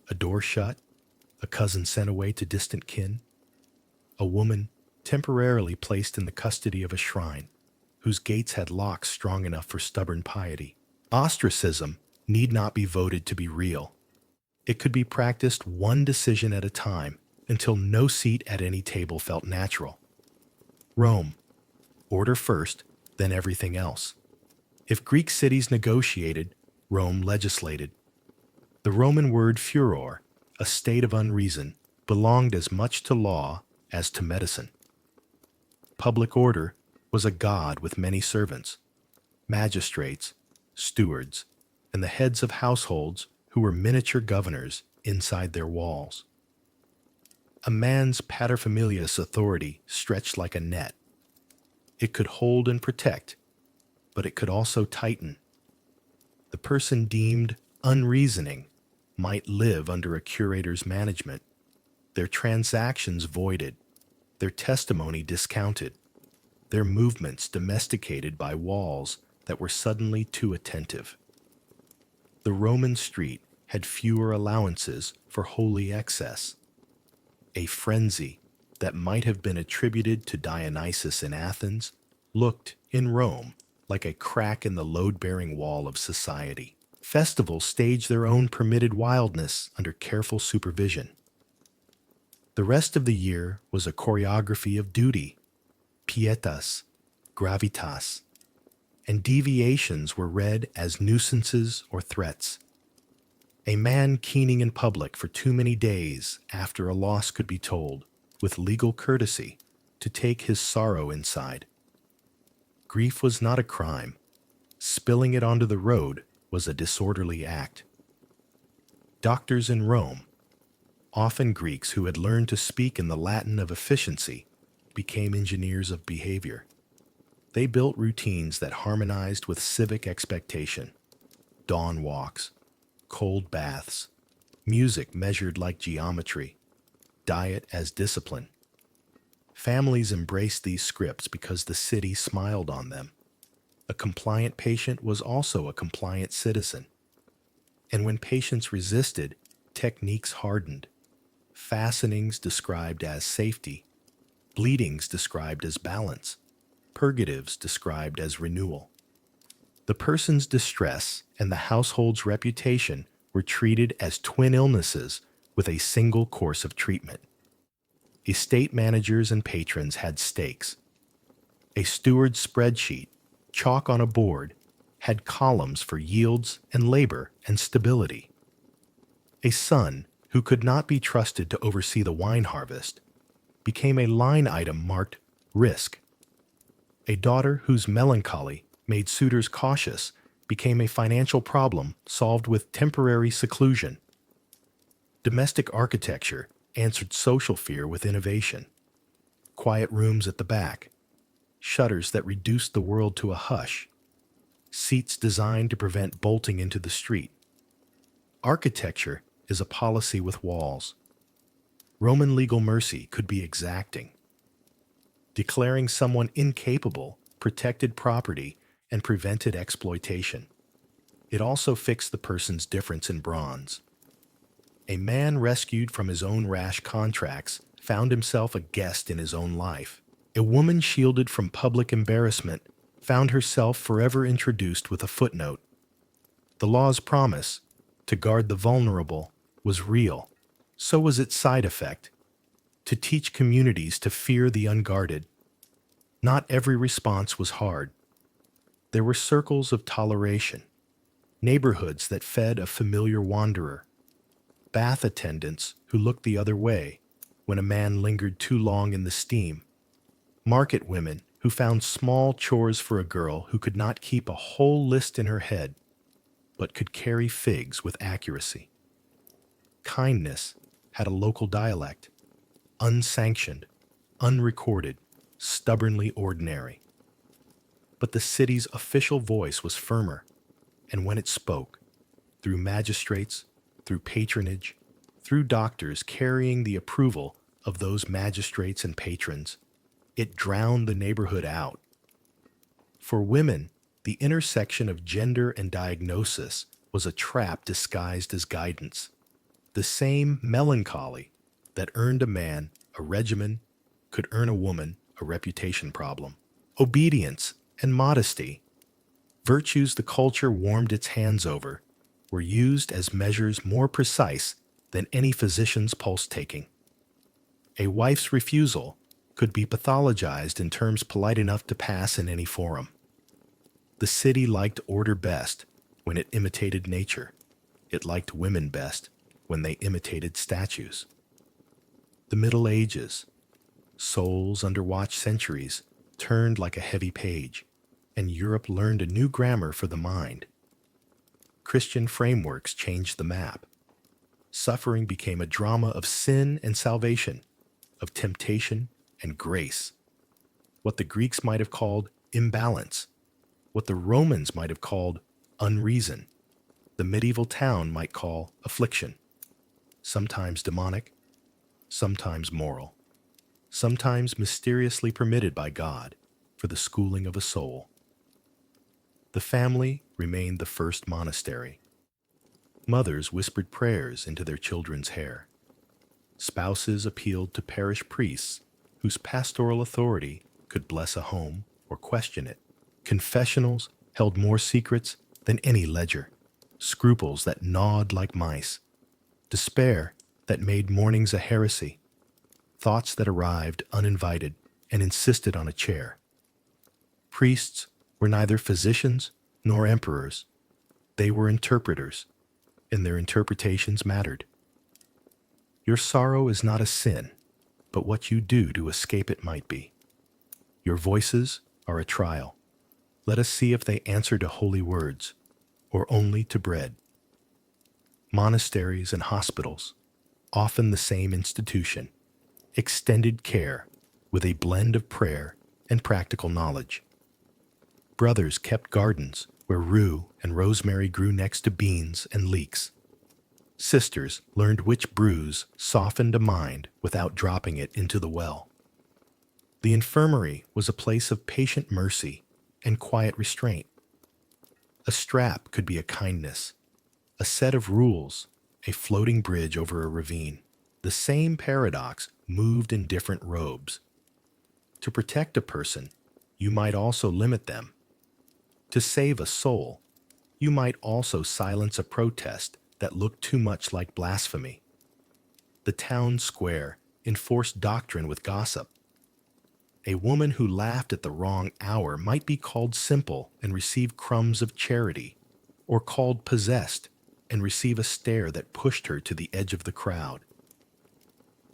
A door shut, a cousin sent away to distant kin, a woman temporarily placed in the custody of a shrine, whose gates had locks strong enough for stubborn piety. Ostracism need not be voted to be real. It could be practiced one decision at a time until no seat at any table felt natural. Rome, order first, then everything else. If Greek cities negotiated, Rome legislated. The Roman word furor, a state of unreason, belonged as much to law as to medicine. Public order was a god with many servants, magistrates, stewards, and the heads of households who were miniature governors inside their walls. A man's paterfamilias authority stretched like a net. It could hold and protect, but it could also tighten. The person deemed unreasoning might live under a curator's management, their transactions voided, their testimony discounted, their movements domesticated by walls that were suddenly too attentive. The Roman street had fewer allowances for holy excess. A frenzy that might have been attributed to Dionysus in Athens looked, in Rome, like a crack in the load-bearing wall of society. Festivals staged their own permitted wildness under careful supervision. The rest of the year was a choreography of duty, pietas, gravitas, and deviations were read as nuisances or threats. A man keening in public for too many days after a loss could be told, with legal courtesy, to take his sorrow inside. Grief was not a crime. Spilling it onto the road was a disorderly act. Doctors in Rome, often Greeks who had learned to speak in the Latin of efficiency, became engineers of behavior. They built routines that harmonized with civic expectation. Dawn walks, cold baths, music measured like geometry, diet as discipline. Families embraced these scripts because the city smiled on them. A compliant patient was also a compliant citizen. And when patients resisted, techniques hardened. Fastenings described as safety, bleedings described as balance, purgatives described as renewal. The person's distress and the household's reputation were treated as twin illnesses with a single course of treatment. Estate managers and patrons had stakes. A steward's spreadsheet, chalk on a board, had columns for yields and labor and stability. A son who could not be trusted to oversee the wine harvest became a line item marked risk. A daughter whose melancholy made suitors cautious became a financial problem solved with temporary seclusion. Domestic architecture answered social fear with innovation. Quiet rooms at the back, shutters that reduced the world to a hush, seats designed to prevent bolting into the street. Architecture is a policy with walls. Roman legal mercy could be exacting. Declaring someone incapable protected property and prevented exploitation. It also fixed the person's difference in bronze. A man rescued from his own rash contracts found himself a guest in his own life. A woman shielded from public embarrassment found herself forever introduced with a footnote. The law's promise, to guard the vulnerable, was real. So was its side effect, to teach communities to fear the unguarded. Not every response was hard. There were circles of toleration, neighborhoods that fed a familiar wanderer, bath attendants who looked the other way when a man lingered too long in the steam, market women who found small chores for a girl who could not keep a whole list in her head, but could carry figs with accuracy. Kindness had a local dialect, unsanctioned, unrecorded, stubbornly ordinary. But the city's official voice was firmer, and when it spoke, through magistrates, through patronage, through doctors carrying the approval of those magistrates and patrons, it drowned the neighborhood out. For women, the intersection of gender and diagnosis was a trap disguised as guidance. The same melancholy that earned a man a regimen could earn a woman a reputation problem. Obedience and modesty, virtues the culture warmed its hands over, were used as measures more precise than any physician's pulse-taking. A wife's refusal could be pathologized in terms polite enough to pass in any forum. The city liked order best when it imitated nature. It liked women best when they imitated statues. The Middle Ages, souls under watch centuries, turned like a heavy page, and Europe learned a new grammar for the mind. Christian frameworks changed the map. Suffering became a drama of sin and salvation, of temptation and grace. What the Greeks might have called imbalance, what the Romans might have called unreason, the medieval town might call affliction, sometimes demonic, sometimes moral, sometimes mysteriously permitted by God for the schooling of a soul. The family remained the first monastery. Mothers whispered prayers into their children's hair. Spouses appealed to parish priests whose pastoral authority could bless a home or question it. Confessionals held more secrets than any ledger, scruples that gnawed like mice, despair that made mornings a heresy, thoughts that arrived uninvited and insisted on a chair. Priests were neither physicians nor emperors. They were interpreters, and their interpretations mattered. Your sorrow is not a sin, but what you do to escape it might be. Your voices are a trial. Let us see if they answer to holy words, or only to bread. Monasteries and hospitals, often the same institution, extended care with a blend of prayer and practical knowledge. Brothers kept gardens where rue and rosemary grew next to beans and leeks. Sisters learned which brews softened a mind without dropping it into the well. The infirmary was a place of patient mercy and quiet restraint. A strap could be a kindness, a set of rules, a floating bridge over a ravine. The same paradox moved in different robes. To protect a person, you might also limit them. To save a soul, you might also silence a protest that looked too much like blasphemy. The town square enforced doctrine with gossip. A woman who laughed at the wrong hour might be called simple and receive crumbs of charity, or called possessed and receive a stare that pushed her to the edge of the crowd.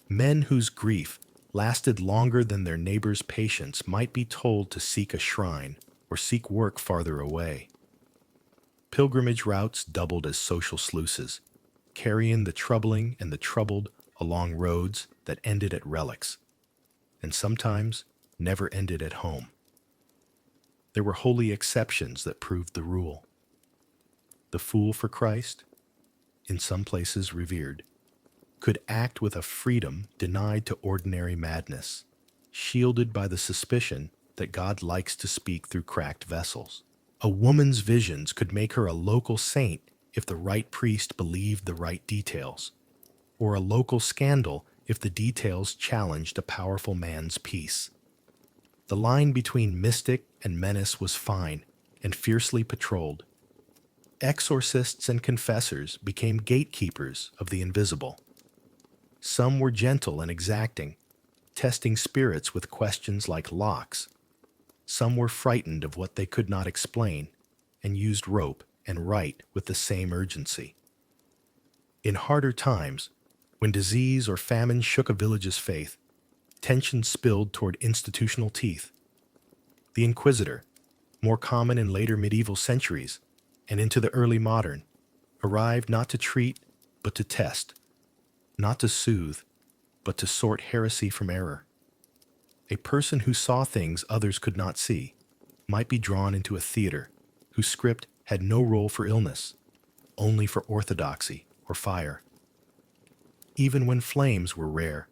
Men whose grief lasted longer than their neighbor's patience might be told to seek a shrine or seek work farther away. Pilgrimage routes doubled as social sluices, carrying the troubling and the troubled along roads that ended at relics, and sometimes never ended at home. There were holy exceptions that proved the rule. The fool for Christ, in some places revered, could act with a freedom denied to ordinary madness, shielded by the suspicion that God likes to speak through cracked vessels. A woman's visions could make her a local saint if the right priest believed the right details, or a local scandal if the details challenged a powerful man's peace. The line between mystic and menace was fine and fiercely patrolled. Exorcists and confessors became gatekeepers of the invisible. Some were gentle and exacting, testing spirits with questions like locks. Some were frightened of what they could not explain and used rope and rite with the same urgency. In harder times, when disease or famine shook a village's faith, tension spilled toward institutional teeth. The Inquisitor, more common in later medieval centuries and into the early modern, arrived not to treat but to test, not to soothe but to sort heresy from error. A person who saw things others could not see might be drawn into a theater whose script had no role for illness, only for orthodoxy or fire. Even when flames were rare,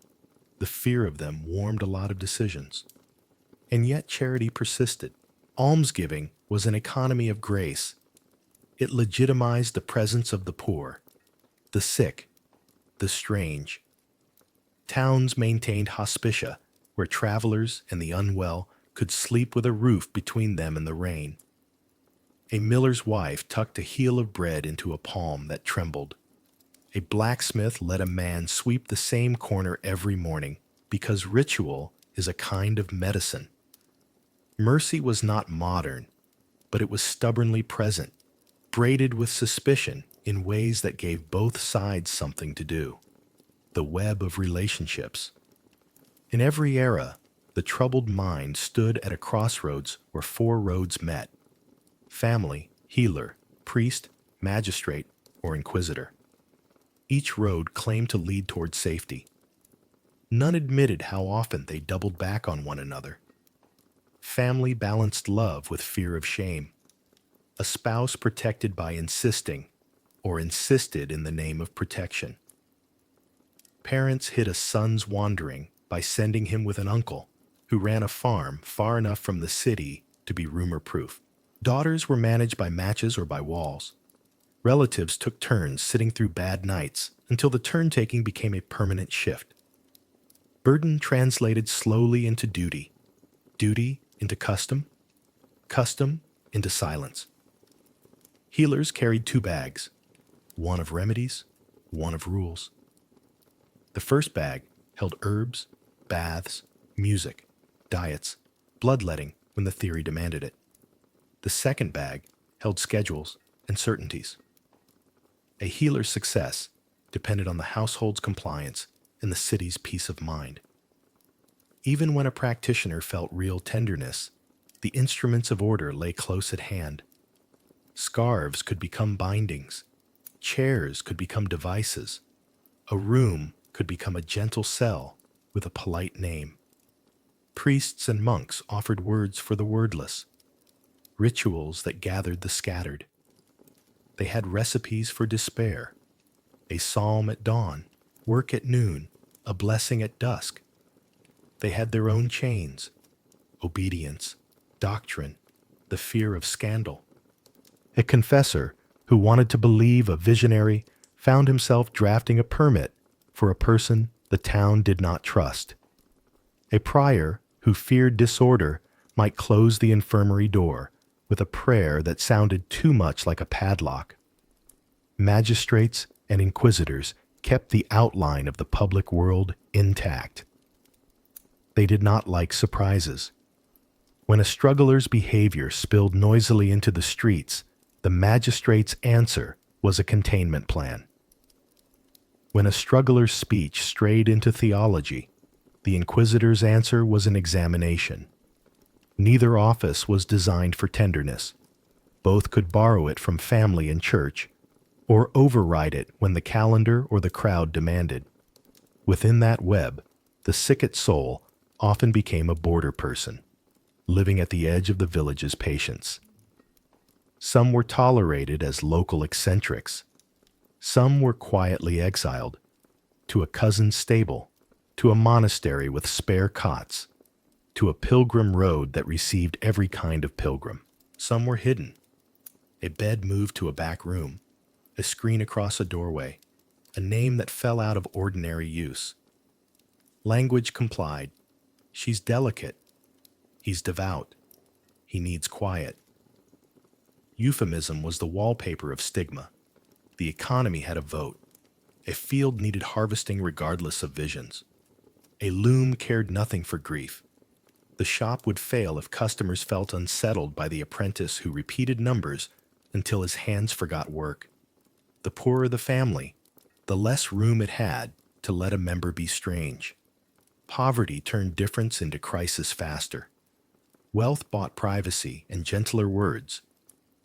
the fear of them warmed a lot of decisions. And yet charity persisted. Almsgiving was an economy of grace. It legitimized the presence of the poor, the sick, the strange. Towns maintained hospitia where travelers and the unwell could sleep with a roof between them and the rain. A miller's wife tucked a heel of bread into a palm that trembled. A blacksmith let a man sweep the same corner every morning because ritual is a kind of medicine. Mercy was not modern, but it was stubbornly present, braided with suspicion in ways that gave both sides something to do. The web of relationships. In every era, the troubled mind stood at a crossroads where four roads met: family, healer, priest, magistrate, or inquisitor. Each road claimed to lead toward safety. None admitted how often they doubled back on one another. Family balanced love with fear of shame. A spouse protected by insisting, or insisted in the name of protection. Parents hid a son's wandering by sending him with an uncle who ran a farm far enough from the city to be rumor-proof. Daughters were managed by matches or by walls. Relatives took turns sitting through bad nights until the turn-taking became a permanent shift. Burden translated slowly into duty, duty into custom, custom into silence. Healers carried two bags, one of remedies, one of rules. The first bag held herbs, baths, music, diets, bloodletting when the theory demanded it. The second bag held schedules and certainties. A healer's success depended on the household's compliance and the city's peace of mind. Even when a practitioner felt real tenderness, the instruments of order lay close at hand. Scarves could become bindings. Chairs could become devices. A room could become a gentle cell with a polite name. Priests and monks offered words for the wordless, rituals that gathered the scattered. They had recipes for despair, a psalm at dawn, work at noon, a blessing at dusk. They had their own chains, obedience, doctrine, the fear of scandal. A confessor who wanted to believe a visionary found himself drafting a permit for a person the town did not trust. A prior who feared disorder might close the infirmary door with a prayer that sounded too much like a padlock. Magistrates and inquisitors kept the outline of the public world intact. They did not like surprises. When a struggler's behavior spilled noisily into the streets, the magistrate's answer was a containment plan. When a struggler's speech strayed into theology, the inquisitor's answer was an examination. Neither office was designed for tenderness. Both could borrow it from family and church, or override it when the calendar or the crowd demanded. Within that web, the sick at soul often became a border person, living at the edge of the village's patience. Some were tolerated as local eccentrics. Some were quietly exiled, to a cousin's stable, to a monastery with spare cots, to a pilgrim road that received every kind of pilgrim. Some were hidden. A bed moved to a back room, a screen across a doorway, a name that fell out of ordinary use. Language complied. She's delicate. He's devout. He needs quiet. Euphemism was the wallpaper of stigma. The economy had a vote. A field needed harvesting regardless of visions. A loom cared nothing for grief. The shop would fail if customers felt unsettled by the apprentice who repeated numbers until his hands forgot work. The poorer the family, the less room it had to let a member be strange. Poverty turned difference into crisis faster. Wealth bought privacy and gentler words.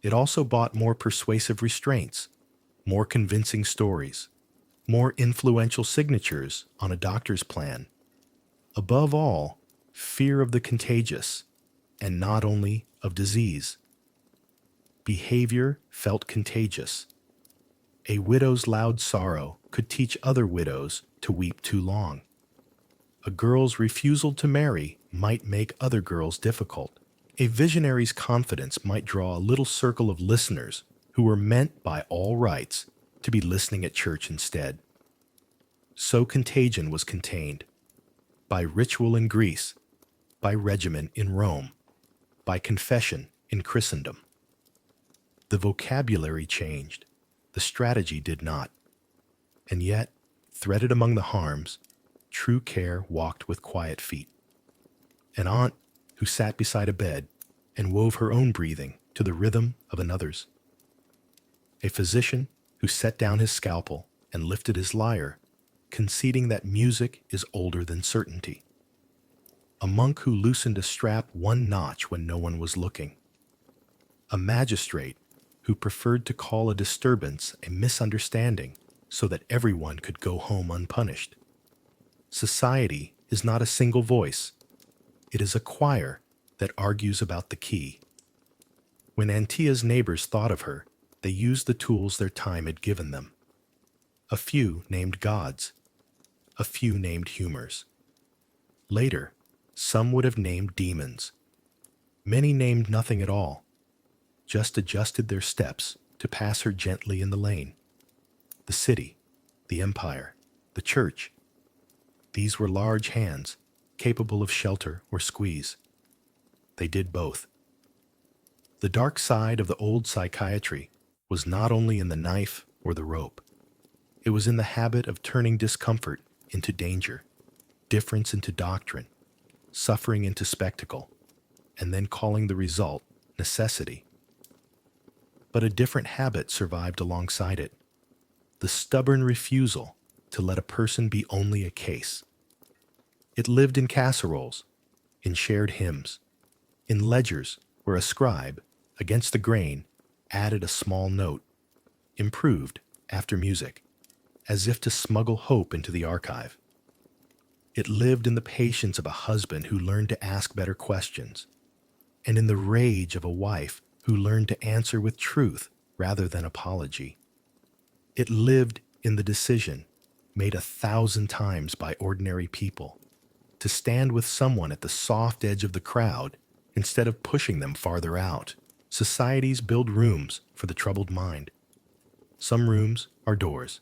It also bought more persuasive restraints, more convincing stories, more influential signatures on a doctor's plan. Above all, fear of the contagious, and not only of disease. Behavior felt contagious. A widow's loud sorrow could teach other widows to weep too long. A girl's refusal to marry might make other girls difficult. A visionary's confidence might draw a little circle of listeners who were meant by all rights to be listening at church instead. So contagion was contained. By ritual in Greece, by regimen in Rome, by confession in Christendom. The vocabulary changed, the strategy did not. And yet, threaded among the harms, true care walked with quiet feet. An aunt who sat beside a bed and wove her own breathing to the rhythm of another's. A physician who set down his scalpel and lifted his lyre, conceding that music is older than certainty. A monk who loosened a strap one notch when no one was looking. A magistrate who preferred to call a disturbance a misunderstanding so that everyone could go home unpunished. Society is not a single voice. It is a choir that argues about the key. When Antia's neighbors thought of her, they used the tools their time had given them. A few named gods. A few named humors. Later, some would have named demons. Many named nothing at all, just adjusted their steps to pass her gently in the lane. The city, the empire, the church. These were large hands, capable of shelter or squeeze. They did both. The dark side of the old psychiatry was not only in the knife or the rope. It was in the habit of turning discomfort into danger, difference into doctrine, suffering into spectacle, and then calling the result necessity. But a different habit survived alongside it. The stubborn refusal to let a person be only a case. It lived in casseroles, in shared hymns, in ledgers where a scribe, against the grain, added a small note, improved after music, as if to smuggle hope into the archive. It lived in the patience of a husband who learned to ask better questions, and in the rage of a wife who learned to answer with truth rather than apology. It lived in the decision, made 1,000 times by ordinary people, to stand with someone at the soft edge of the crowd Instead of pushing them farther out, societies build rooms for the troubled mind. Some rooms are doors.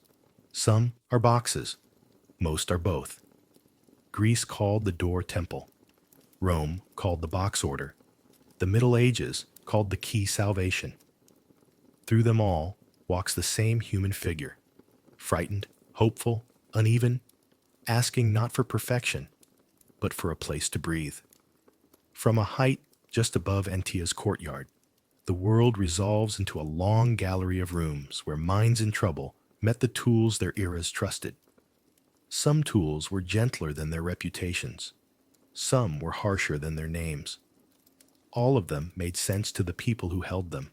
Some are boxes. Most are both. Greece called the door temple. Rome called the box order. The Middle Ages called the key salvation. Through them all walks the same human figure, frightened, hopeful, uneven, asking not for perfection, but for a place to breathe. From a height just above Antioch's courtyard, the world resolves into a long gallery of rooms where minds in trouble met the tools their eras trusted. Some tools were gentler than their reputations. Some were harsher than their names. All of them made sense to the people who held them.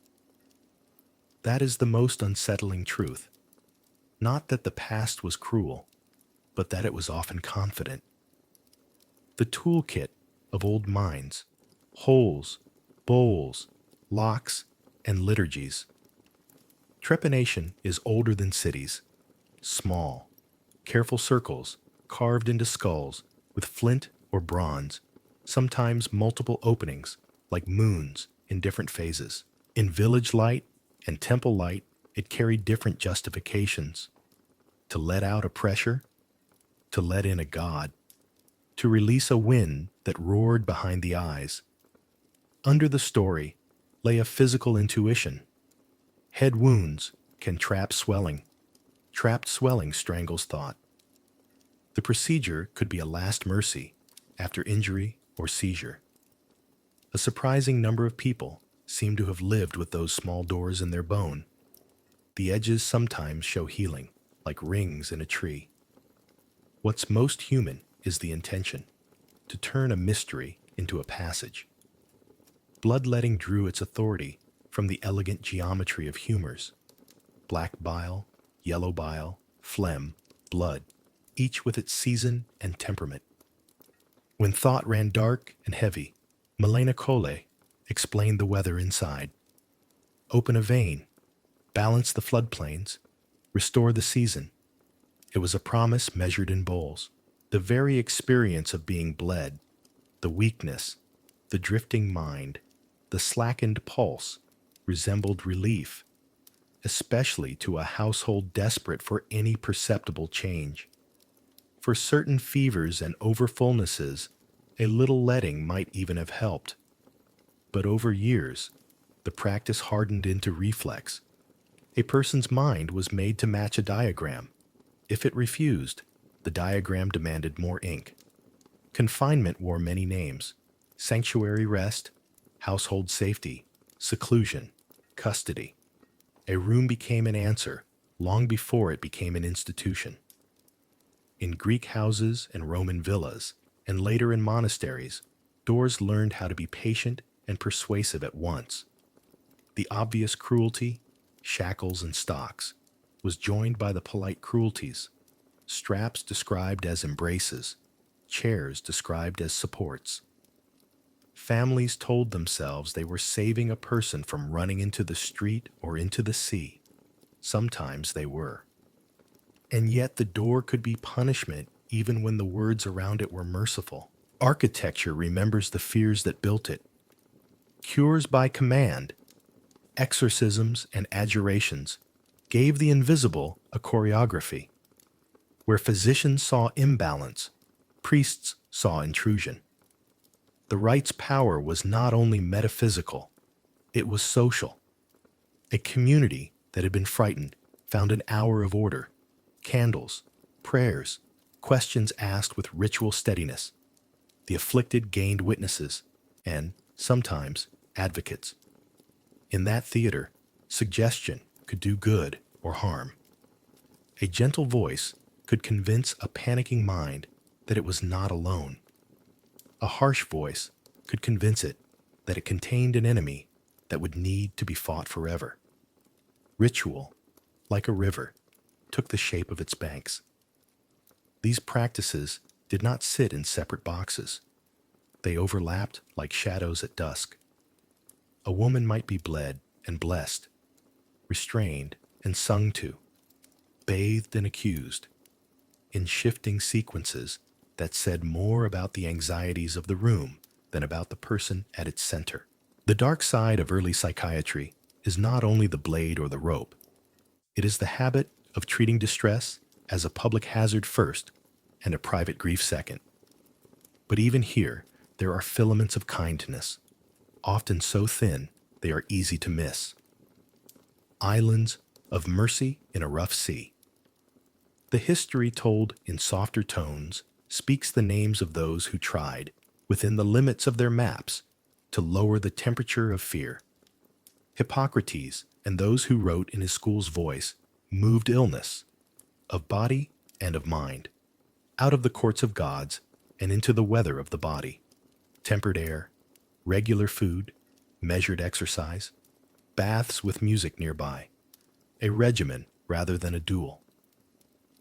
That is the most unsettling truth. Not that the past was cruel, but that it was often confident. The toolkit of old minds, holes, bowls, locks, and liturgies. Trepanation is older than cities. Small, careful circles carved into skulls with flint or bronze, sometimes multiple openings like moons in different phases. In village light and temple light, it carried different justifications. To let out a pressure, to let in a god, to release a wind that roared behind the eyes. Under the story lay a physical intuition. Head wounds can trap swelling. Trapped swelling strangles thought. The procedure could be a last mercy after injury or seizure. A surprising number of people seem to have lived with those small doors in their bone. The edges sometimes show healing, like rings in a tree. What's most human is the intention, to turn a mystery into a passage. Bloodletting drew its authority from the elegant geometry of humors. Black bile, yellow bile, phlegm, blood, each with its season and temperament. When thought ran dark and heavy, Milena Cole explained the weather inside. Open a vein, balance the floodplains, restore the season. It was a promise measured in bowls. The very experience of being bled, the weakness, the drifting mind, the slackened pulse, resembled relief, especially to a household desperate for any perceptible change. For certain fevers and overfullnesses, a little letting might even have helped. But over years, the practice hardened into reflex. A person's mind was made to match a diagram. If it refused, the diagram demanded more ink. Confinement wore many names: sanctuary rest, household safety, seclusion, custody. A room became an answer long before it became an institution. In Greek houses and Roman villas, and later in monasteries, doors learned how to be patient and persuasive at once. The obvious cruelty, shackles and stocks, was joined by the polite cruelties, straps described as embraces, chairs described as supports. Families told themselves they were saving a person from running into the street or into the sea. Sometimes they were. And yet the door could be punishment even when the words around it were merciful. Architecture remembers the fears that built it. Cures by command, exorcisms and adjurations gave the invisible a choreography. Where physicians saw imbalance, priests saw intrusion. The rite's power was not only metaphysical, it was social. A community that had been frightened found an hour of order, candles, prayers, questions asked with ritual steadiness. The afflicted gained witnesses and, sometimes, advocates. In that theater, suggestion could do good or harm. A gentle voice could convince a panicking mind that it was not alone. A harsh voice could convince it that it contained an enemy that would need to be fought forever. Ritual, like a river, took the shape of its banks. These practices did not sit in separate boxes. They overlapped like shadows at dusk. A woman might be bled and blessed, restrained and sung to, bathed and accused, in shifting sequences that said more about the anxieties of the room than about the person at its center. The dark side of early psychiatry is not only the blade or the rope, it is the habit of treating distress as a public hazard first and a private grief second. But even here, there are filaments of kindness, often so thin they are easy to miss. Islands of mercy in a rough sea. The history told in softer tones speaks the names of those who tried, within the limits of their maps, to lower the temperature of fear. Hippocrates and those who wrote in his school's voice moved illness, of body and of mind, out of the courts of gods and into the weather of the body. Tempered air, regular food, measured exercise, baths with music nearby, a regimen rather than a duel.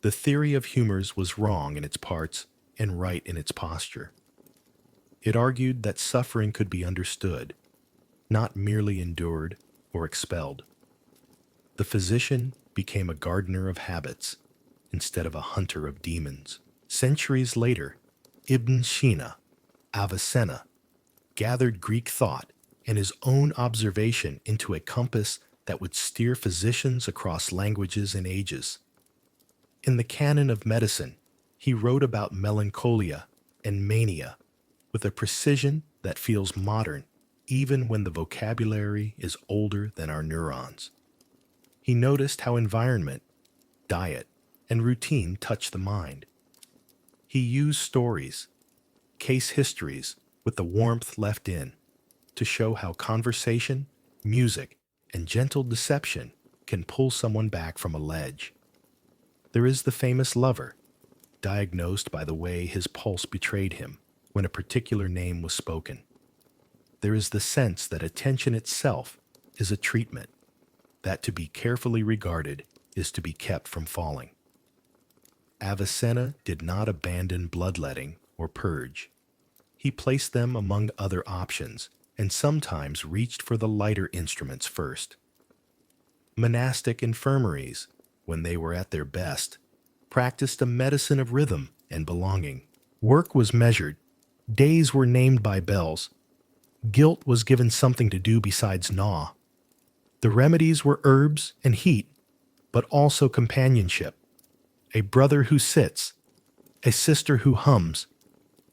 The theory of humors was wrong in its parts and right in its posture. It argued that suffering could be understood, not merely endured or expelled. The physician became a gardener of habits instead of a hunter of demons. Centuries later, Ibn Sina, Avicenna, gathered Greek thought and his own observation into a compass that would steer physicians across languages and ages. In the canon of medicine, he wrote about melancholia and mania with a precision that feels modern even when the vocabulary is older than our neurons. He noticed how environment, diet, and routine touch the mind. He used stories, case histories with the warmth left in, to show how conversation, music, and gentle deception can pull someone back from a ledge. There is the famous lover, diagnosed by the way his pulse betrayed him when a particular name was spoken. There is the sense that attention itself is a treatment, that to be carefully regarded is to be kept from falling. Avicenna did not abandon bloodletting or purge. He placed them among other options and sometimes reached for the lighter instruments first. Monastic infirmaries, when they were at their best, practiced a medicine of rhythm and belonging. Work was measured, days were named by bells, guilt was given something to do besides gnaw. The remedies were herbs and heat, but also companionship. A brother who sits, a sister who hums,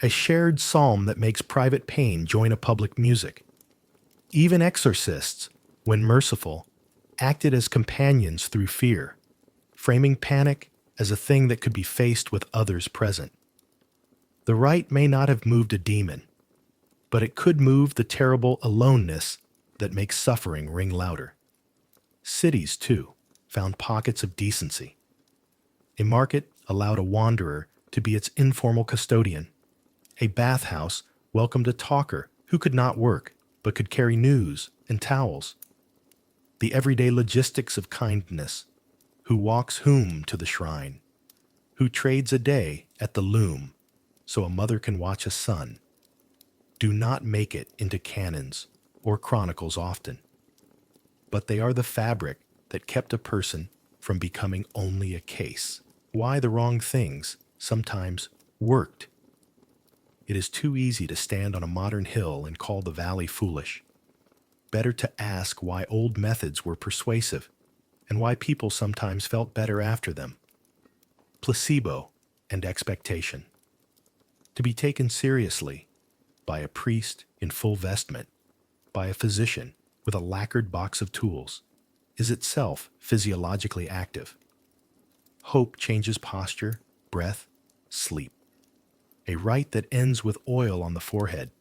a shared psalm that makes private pain join a public music. Even exorcists, when merciful, acted as companions through fear, framing panic as a thing that could be faced with others present. The rite may not have moved a demon, but it could move the terrible aloneness that makes suffering ring louder. Cities, too, found pockets of decency. A market allowed a wanderer to be its informal custodian. A bathhouse welcomed a talker who could not work but could carry news and towels. The everyday logistics of kindness, who walks whom to the shrine, who trades a day at the loom so a mother can watch a son, do not make it into canons or chronicles often, but they are the fabric that kept a person from becoming only a case. Why the wrong things sometimes worked. It is too easy to stand on a modern hill and call the valley foolish. Better to ask why old methods were persuasive and why people sometimes felt better after them. Placebo and expectation. To be taken seriously by a priest in full vestment, by a physician with a lacquered box of tools, is itself physiologically active. Hope changes posture, breath, sleep. A rite that ends with oil on the forehead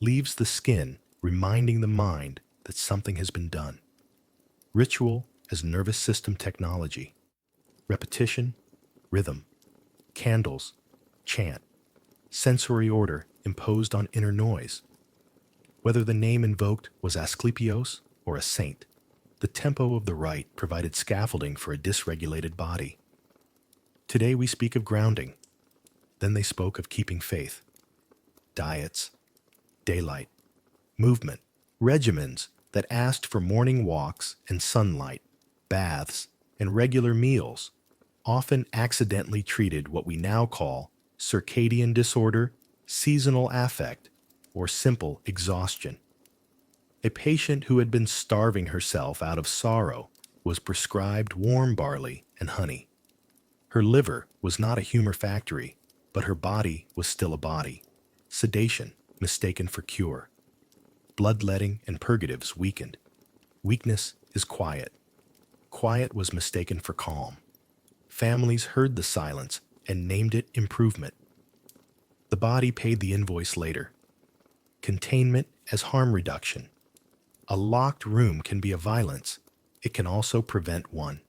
leaves the skin reminding the mind that something has been done. Ritual as nervous system technology. Repetition, rhythm, candles, chant, sensory order imposed on inner noise. Whether the name invoked was Asclepios or a saint, the tempo of the rite provided scaffolding for a dysregulated body. Today we speak of grounding. Then they spoke of keeping faith. Diets, daylight, movement, regimens that asked for morning walks and sunlight, baths, and regular meals, often accidentally treated what we now call circadian disorder, seasonal affect, or simple exhaustion. A patient who had been starving herself out of sorrow was prescribed warm barley and honey. Her liver was not a humor factory, but her body was still a body. Sedation mistaken for cure. Bloodletting and purgatives weakened. Weakness is quiet. Quiet was mistaken for calm. Families heard the silence and named it improvement. The body paid the invoice later. Containment as harm reduction. A locked room can be a violence. It can also prevent one.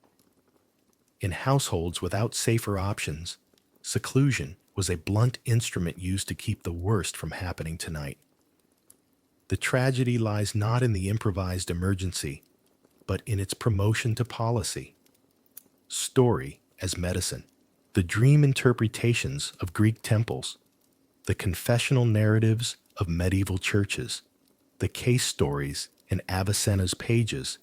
In households without safer options, seclusion was a blunt instrument used to keep the worst from happening tonight. The tragedy lies not in the improvised emergency, but in its promotion to policy. Story as medicine. The dream interpretations of Greek temples, the confessional narratives of medieval churches, the case stories in Avicenna's pages,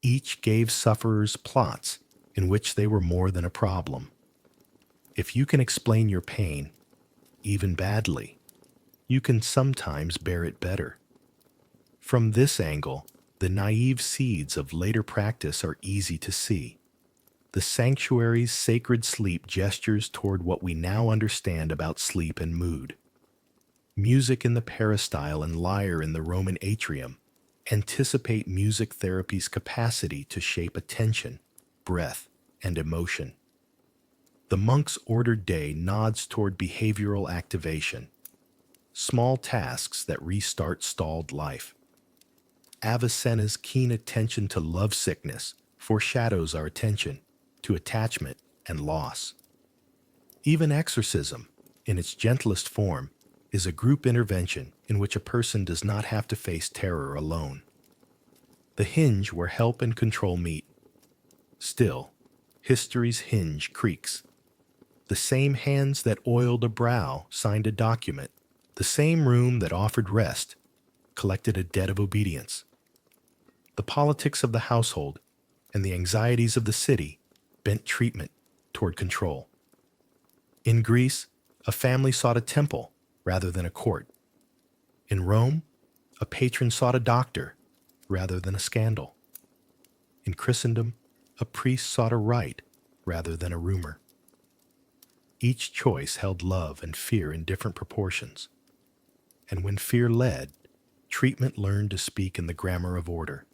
each gave sufferers plots in which they were more than a problem. If you can explain your pain, even badly, you can sometimes bear it better. From this angle, the naive seeds of later practice are easy to see. The sanctuary's sacred sleep gestures toward what we now understand about sleep and mood. Music in the peristyle and lyre in the Roman atrium anticipate music therapy's capacity to shape attention, breath, and emotion. The monk's ordered day nods toward behavioral activation, small tasks that restart stalled life. Avicenna's keen attention to lovesickness foreshadows our attention to attachment and loss. Even exorcism, in its gentlest form, is a group intervention in which a person does not have to face terror alone. The hinge where help and control meet. Still, history's hinge creaks. The same hands that oiled a brow signed a document. The same room that offered rest collected a debt of obedience. The politics of the household and the anxieties of the city bent treatment toward control. In Greece, a family sought a temple rather than a court. In Rome, a patron sought a doctor rather than a scandal. In Christendom, a priest sought a rite rather than a rumor. Each choice held love and fear in different proportions. And when fear led, treatment learned to speak in the grammar of order.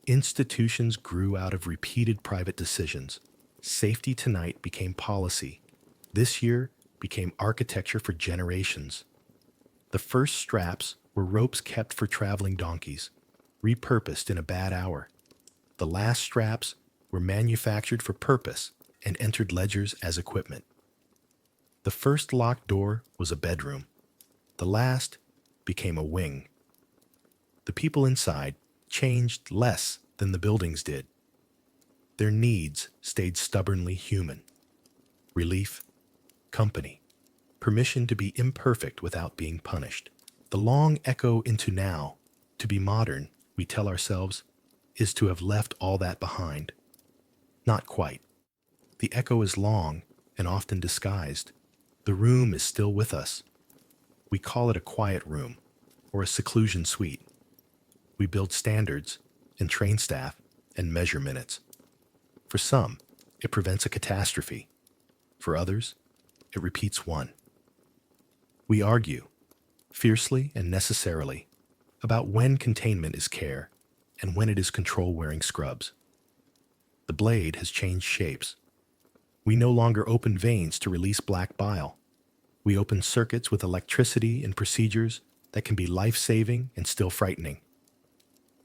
Institutions grew out of repeated private decisions. Safety tonight became policy. This year became architecture for generations. The first straps were ropes kept for traveling donkeys, repurposed in a bad hour. The last straps were manufactured for purpose and entered ledgers as equipment. The first locked door was a bedroom. The last became a wing. The people inside changed less than the buildings did. Their needs stayed stubbornly human. Relief, company, permission to be imperfect without being punished. The long echo into now, to be modern, we tell ourselves, is to have left all that behind. Not quite. The echo is long and often disguised. The room is still with us. We call it a quiet room or a seclusion suite. We build standards and train staff and measure minutes. For some, it prevents a catastrophe. For others, it repeats one. We argue, fiercely and necessarily, about when containment is care and when it is control wearing scrubs. The blade has changed shapes. We no longer open veins to release black bile. We open circuits with electricity and procedures that can be life-saving and still frightening.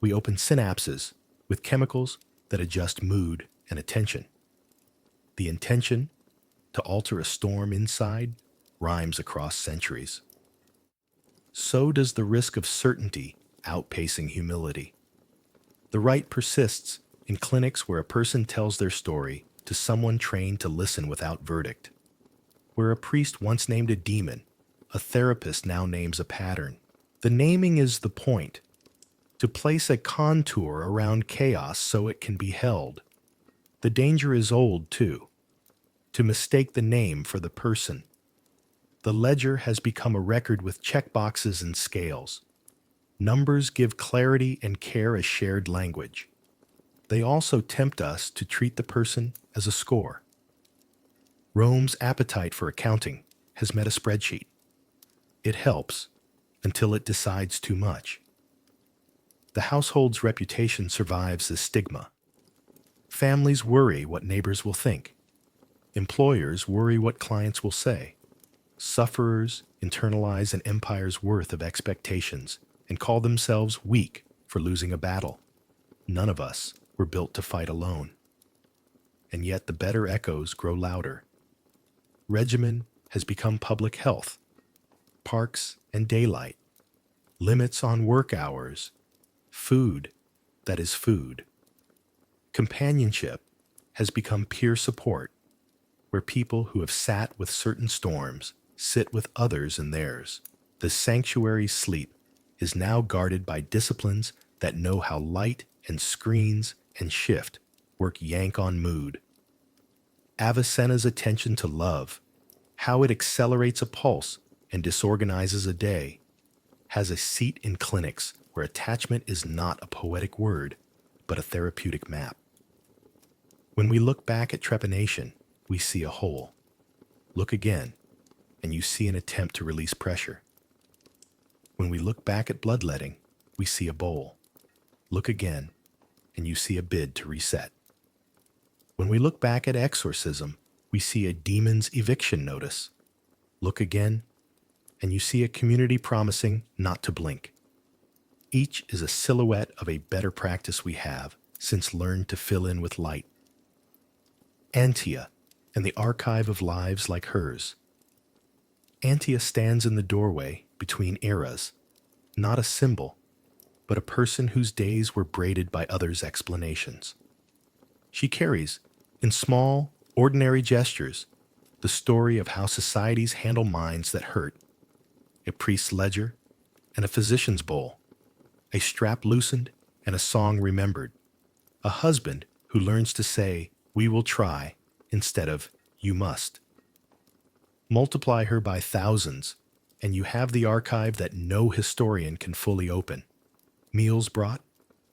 We open synapses with chemicals that adjust mood and attention. The intention to alter a storm inside rhymes across centuries. So does the risk of certainty outpacing humility. The right persists in clinics where a person tells their story to someone trained to listen without verdict. Where a priest once named a demon, a therapist now names a pattern. The naming is the point, to place a contour around chaos so it can be held. The danger is old, too, to mistake the name for the person. The ledger has become a record with checkboxes and scales. Numbers give clarity and care a shared language. They also tempt us to treat the person as a score. Rome's appetite for accounting has met a spreadsheet. It helps until it decides too much. The household's reputation survives the stigma. Families worry what neighbors will think. Employers worry what clients will say. Sufferers internalize an empire's worth of expectations and call themselves weak for losing a battle. None of us were built to fight alone. And yet the better echoes grow louder. Regimen has become public health. Parks and daylight. Limits on work hours. Food that is food. Companionship has become peer support, where people who have sat with certain storms sit with others in theirs. The sanctuary sleep is now guarded by disciplines that know how light and screens and shift work yank on mood. Avicenna's attention to love, how it accelerates a pulse and disorganizes a day, has a seat in clinics where attachment is not a poetic word, but a therapeutic map. When we look back at trepanation, we see a hole. Look again, and you see an attempt to release pressure. When we look back at bloodletting, we see a bowl. Look again, and you see a bid to reset. When we look back at exorcism, we see a demon's eviction notice. Look again, and you see a community promising not to blink. Each is a silhouette of a better practice we have since learned to fill in with light. Antia and the archive of lives like hers. Antia stands in the doorway between eras, not a symbol, but a person whose days were braided by others' explanations. She carries, in small, ordinary gestures, the story of how societies handle minds that hurt. A priest's ledger and a physician's bowl. A strap loosened and a song remembered. A husband who learns to say, "We will try," instead of "you must." Multiply her by thousands, and you have the archive that no historian can fully open. Meals brought,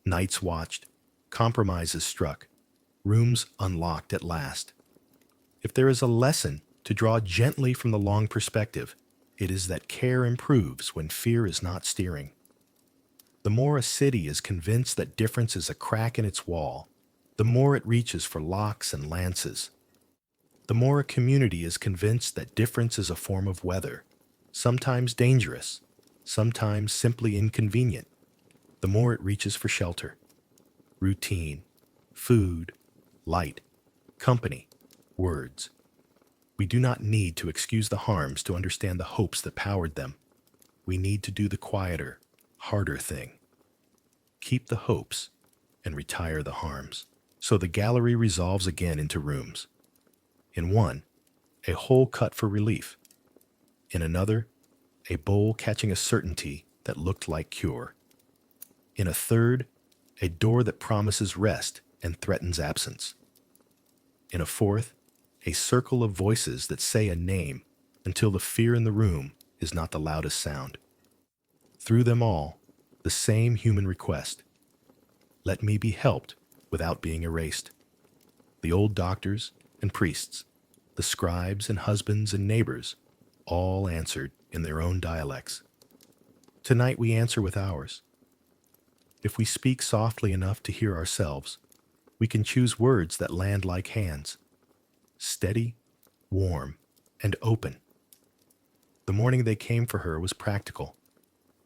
nights watched, compromises struck, rooms unlocked at last. If there is a lesson to draw gently from the long perspective, it is that care improves when fear is not steering. The more a city is convinced that difference is a crack in its wall, the more it reaches for locks and lances. The more a community is convinced that difference is a form of weather, sometimes dangerous, sometimes simply inconvenient, the more it reaches for shelter. Routine, food, light, company, words. We do not need to excuse the harms to understand the hopes that powered them. We need to do the quieter, harder thing. Keep the hopes and retire the harms. So the gallery resolves again into rooms. In one, a hole cut for relief. In another, a bowl catching a certainty that looked like cure. In a third, a door that promises rest and threatens absence. In a fourth, a circle of voices that say a name until the fear in the room is not the loudest sound. Through them all, the same human request. Let me be helped without being erased. The old doctors and priests, the scribes and husbands and neighbors, all answered in their own dialects. Tonight we answer with ours. If we speak softly enough to hear ourselves, we can choose words that land like hands. Steady, warm, and open. The morning they came for her was practical,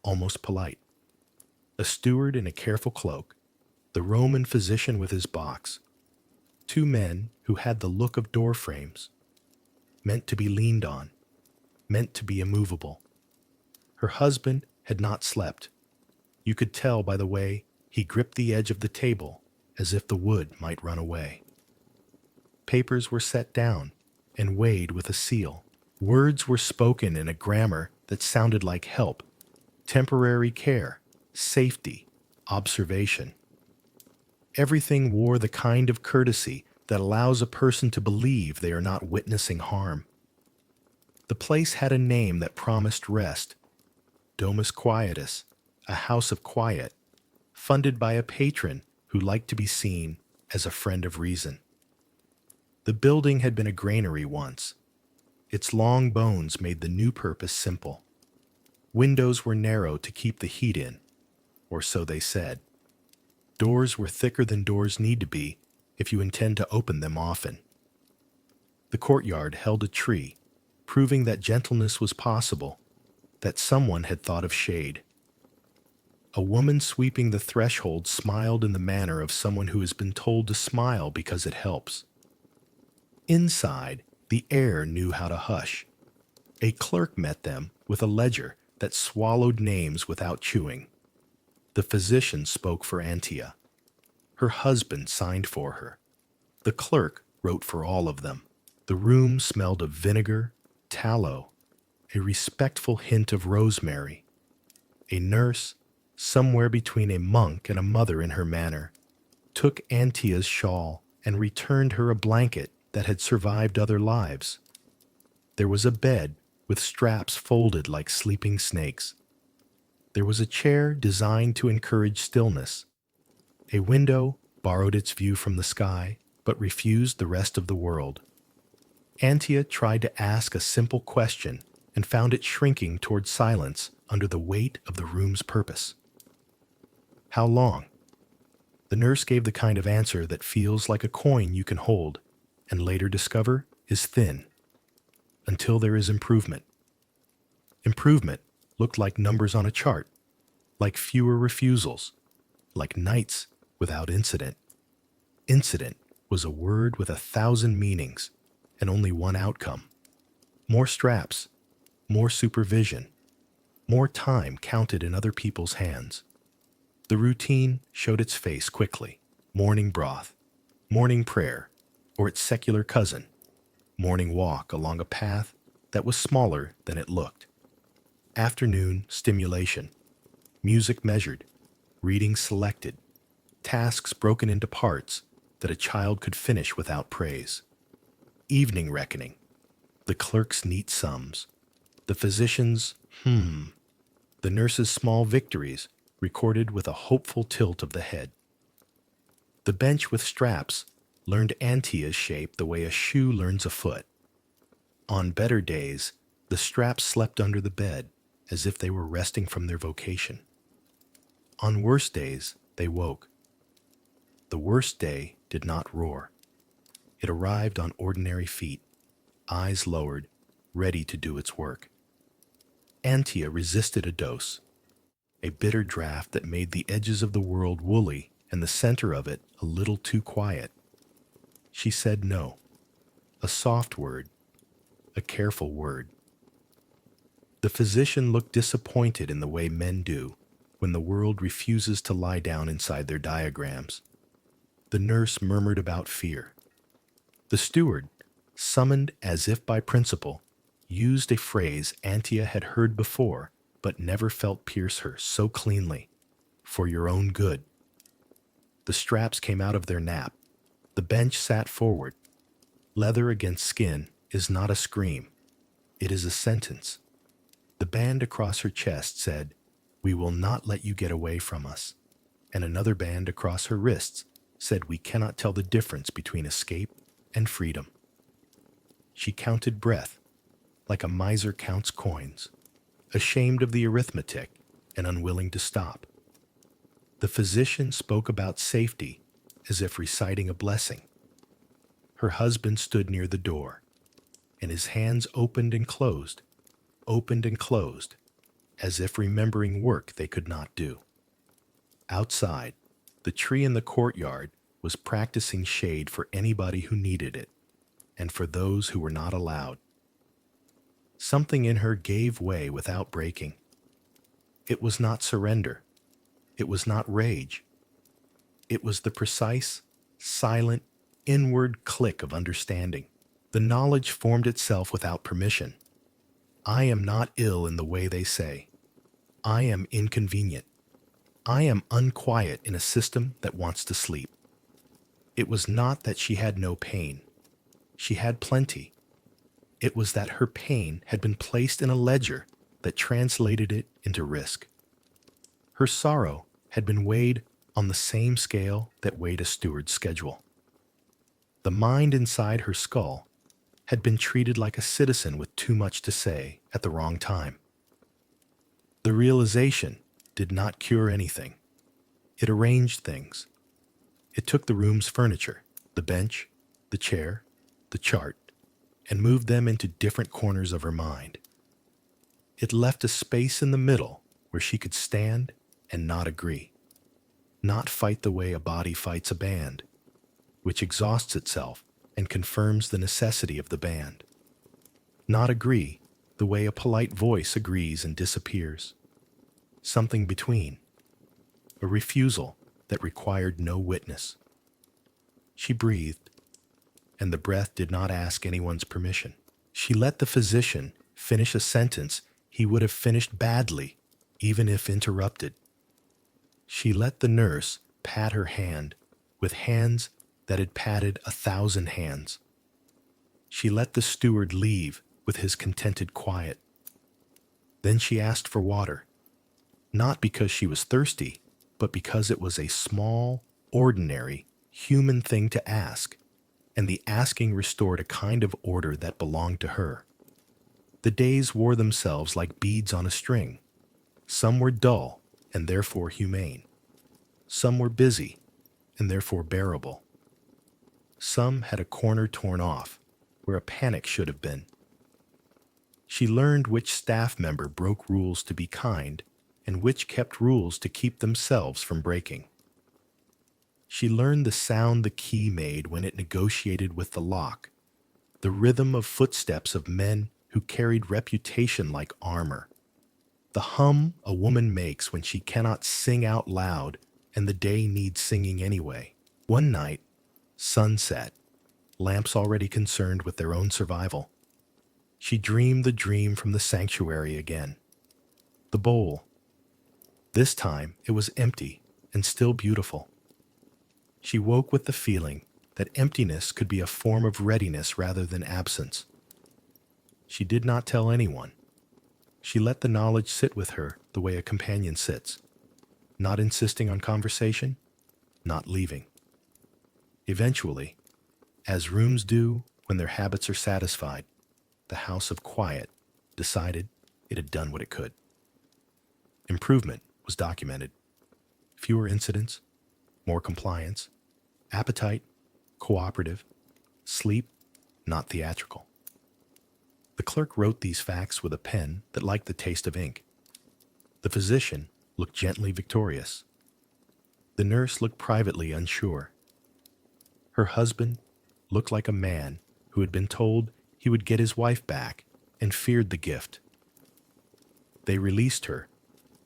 almost polite. A steward in a careful cloak, the Roman physician with his box, two men who had the look of door frames, meant to be leaned on, meant to be immovable. Her husband had not slept. You could tell by the way he gripped the edge of the table as if the wood might run away. Papers were set down and weighed with a seal. Words were spoken in a grammar that sounded like help, temporary care, safety, observation. Everything wore the kind of courtesy that allows a person to believe they are not witnessing harm. The place had a name that promised rest, Domus Quietus, a house of quiet, funded by a patron who liked to be seen as a friend of reason. The building had been a granary once. Its long bones made the new purpose simple. Windows were narrow to keep the heat in, or so they said. Doors were thicker than doors need to be if you intend to open them often. The courtyard held a tree, proving that gentleness was possible, that someone had thought of shade. A woman sweeping the threshold smiled in the manner of someone who has been told to smile because it helps. Inside, the air knew how to hush. A clerk met them with a ledger that swallowed names without chewing. The physician spoke for Antia. Her husband signed for her. The clerk wrote for all of them. The room smelled of vinegar, tallow, a respectful hint of rosemary. A nurse, somewhere between a monk and a mother in her manner, took Antia's shawl and returned her a blanket that had survived other lives. There was a bed with straps folded like sleeping snakes. There was a chair designed to encourage stillness. A window borrowed its view from the sky, but refused the rest of the world. Antia tried to ask a simple question and found it shrinking toward silence under the weight of the room's purpose. How long? The nurse gave the kind of answer that feels like a coin you can hold and later discover is thin, until there is improvement. Improvement looked like numbers on a chart, like fewer refusals, like nights without incident. Incident was a word with 1,000 meanings and only one outcome. More straps, more supervision, more time counted in other people's hands. The routine showed its face quickly. Morning broth, morning prayer, or its secular cousin, morning walk along a path that was smaller than it looked. Afternoon stimulation, music measured, reading selected, tasks broken into parts that a child could finish without praise. Evening reckoning, the clerk's neat sums, the physician's the nurse's small victories recorded with a hopeful tilt of the head. The bench with straps learned Antia's shape the way a shoe learns a foot. On better days, the straps slept under the bed as if they were resting from their vocation. On worse days, they woke. The worst day did not roar. It arrived on ordinary feet, eyes lowered, ready to do its work. Antia resisted a dose, a bitter draught that made the edges of the world woolly and the center of it a little too quiet. She said no, a soft word, a careful word. The physician looked disappointed in the way men do when the world refuses to lie down inside their diagrams. The nurse murmured about fear. The steward, summoned as if by principle, used a phrase Antia had heard before but never felt pierce her so cleanly. For your own good. The straps came out of their nap. The bench sat forward. Leather against skin is not a scream. It is a sentence. The band across her chest said, "We will not let you get away from us." And another band across her wrists said, "We cannot tell the difference between escape and freedom." She counted breath, like a miser counts coins, ashamed of the arithmetic and unwilling to stop. The physician spoke about safety as if reciting a blessing. Her husband stood near the door, and his hands opened and closed, as if remembering work they could not do. Outside, the tree in the courtyard was practicing shade for anybody who needed it, and for those who were not allowed. Something in her gave way without breaking. It was not surrender. It was not rage. It was the precise, silent, inward click of understanding. The knowledge formed itself without permission. I am not ill in the way they say. I am inconvenient. I am unquiet in a system that wants to sleep. It was not that she had no pain. She had plenty. It was that her pain had been placed in a ledger that translated it into risk. Her sorrow had been weighed on the same scale that weighed a steward's schedule. The mind inside her skull had been treated like a citizen with too much to say at the wrong time. The realization did not cure anything. It arranged things. It took the room's furniture, the bench, the chair, the chart, and moved them into different corners of her mind. It left a space in the middle where she could stand and not agree, not fight the way a body fights a band, which exhausts itself and confirms the necessity of the band, not agree the way a polite voice agrees and disappears. Something between, a refusal that required no witness. She breathed, and the breath did not ask anyone's permission. She let the physician finish a sentence he would have finished badly, even if interrupted. She let the nurse pat her hand with hands that had patted 1,000 hands. She let the steward leave with his contented quiet. Then she asked for water, not because she was thirsty, but because it was a small, ordinary, human thing to ask, and the asking restored a kind of order that belonged to her. The days wore themselves like beads on a string. Some were dull and therefore humane. Some were busy and therefore bearable. Some had a corner torn off where a panic should have been. She learned which staff member broke rules to be kind and which kept rules to keep themselves from breaking. She learned the sound the key made when it negotiated with the lock, the rhythm of footsteps of men who carried reputation like armor, the hum a woman makes when she cannot sing out loud and the day needs singing anyway. One night, sun set, lamps already concerned with their own survival. She dreamed the dream from the sanctuary again. The bowl. This time it was empty and still beautiful. She woke with the feeling that emptiness could be a form of readiness rather than absence. She did not tell anyone. She let the knowledge sit with her the way a companion sits, not insisting on conversation, not leaving. Eventually, as rooms do when their habits are satisfied, the house of quiet decided it had done what it could. Improvement was documented. Fewer incidents, more compliance, appetite, cooperative, sleep, not theatrical. The clerk wrote these facts with a pen that liked the taste of ink. The physician looked gently victorious. The nurse looked privately unsure. Her husband looked like a man who had been told he would get his wife back and feared the gift. They released her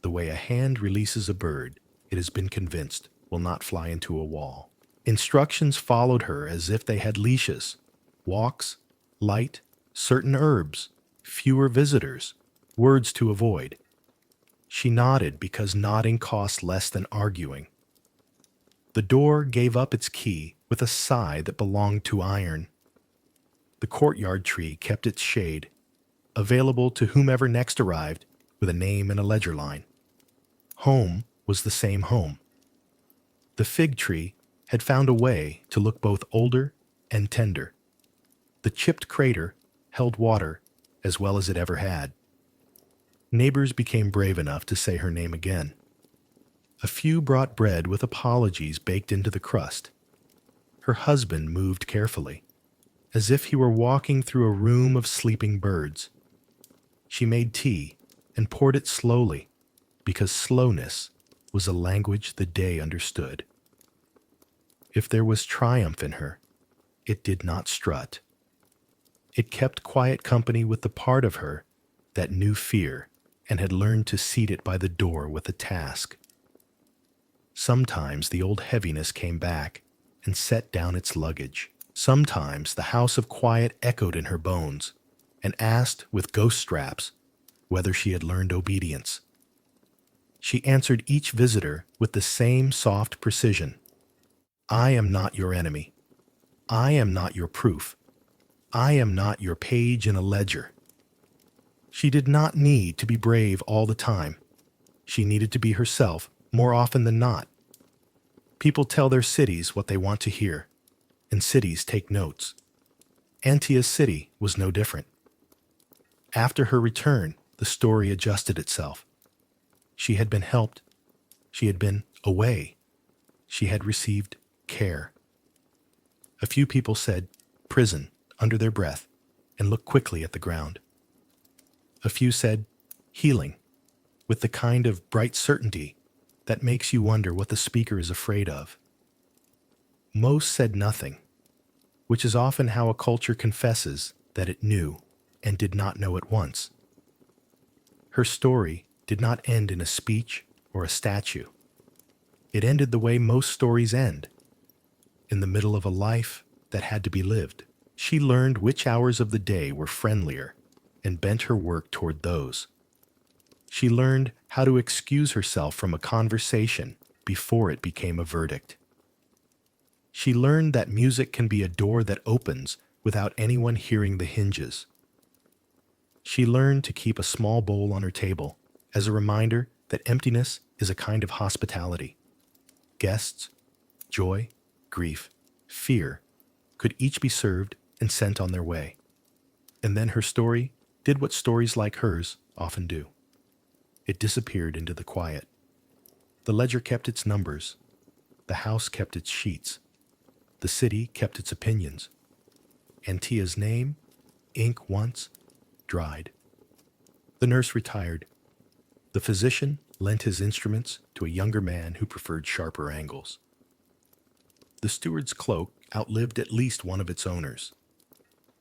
the way a hand releases a bird it has been convinced will not fly into a wall. Instructions followed her as if they had leashes: walks, light, certain herbs, fewer visitors, words to avoid. She nodded because nodding cost less than arguing. The door gave up its key with a sigh that belonged to iron. The courtyard tree kept its shade, available to whomever next arrived with a name and a ledger line. Home was the same home. The fig tree had found a way to look both older and tender. The chipped crater held water as well as it ever had. Neighbors became brave enough to say her name again. A few brought bread with apologies baked into the crust. Her husband moved carefully, as if he were walking through a room of sleeping birds. She made tea and poured it slowly, because slowness was a language the day understood. If there was triumph in her, it did not strut. It kept quiet company with the part of her that knew fear and had learned to seat it by the door with a task. Sometimes the old heaviness came back and set down its luggage. Sometimes the house of quiet echoed in her bones and asked with ghost straps whether she had learned obedience. She answered each visitor with the same soft precision. I am not your enemy. I am not your proof. I am not your page in a ledger. She did not need to be brave all the time. She needed to be herself more often than not. People tell their cities what they want to hear, and cities take notes. Antia's city was no different. After her return, the story adjusted itself. She had been helped. She had been away. She had received care. A few people said prison under their breath and looked quickly at the ground. A few said healing with the kind of bright certainty that makes you wonder what the speaker is afraid of. Most said nothing, which is often how a culture confesses that it knew and did not know at once. Her story did not end in a speech or a statue. It ended the way most stories end, in the middle of a life that had to be lived. She learned which hours of the day were friendlier and bent her work toward those. She learned how to excuse herself from a conversation before it became a verdict. She learned that music can be a door that opens without anyone hearing the hinges. She learned to keep a small bowl on her table as a reminder that emptiness is a kind of hospitality. Guests, joy, grief, fear could each be served and sent on their way. And then her story did what stories like hers often do. It disappeared into the quiet. The ledger kept its numbers. The house kept its sheets. The city kept its opinions. Antia's name, ink once, dried. The nurse retired. The physician lent his instruments to a younger man who preferred sharper angles. The steward's cloak outlived at least one of its owners.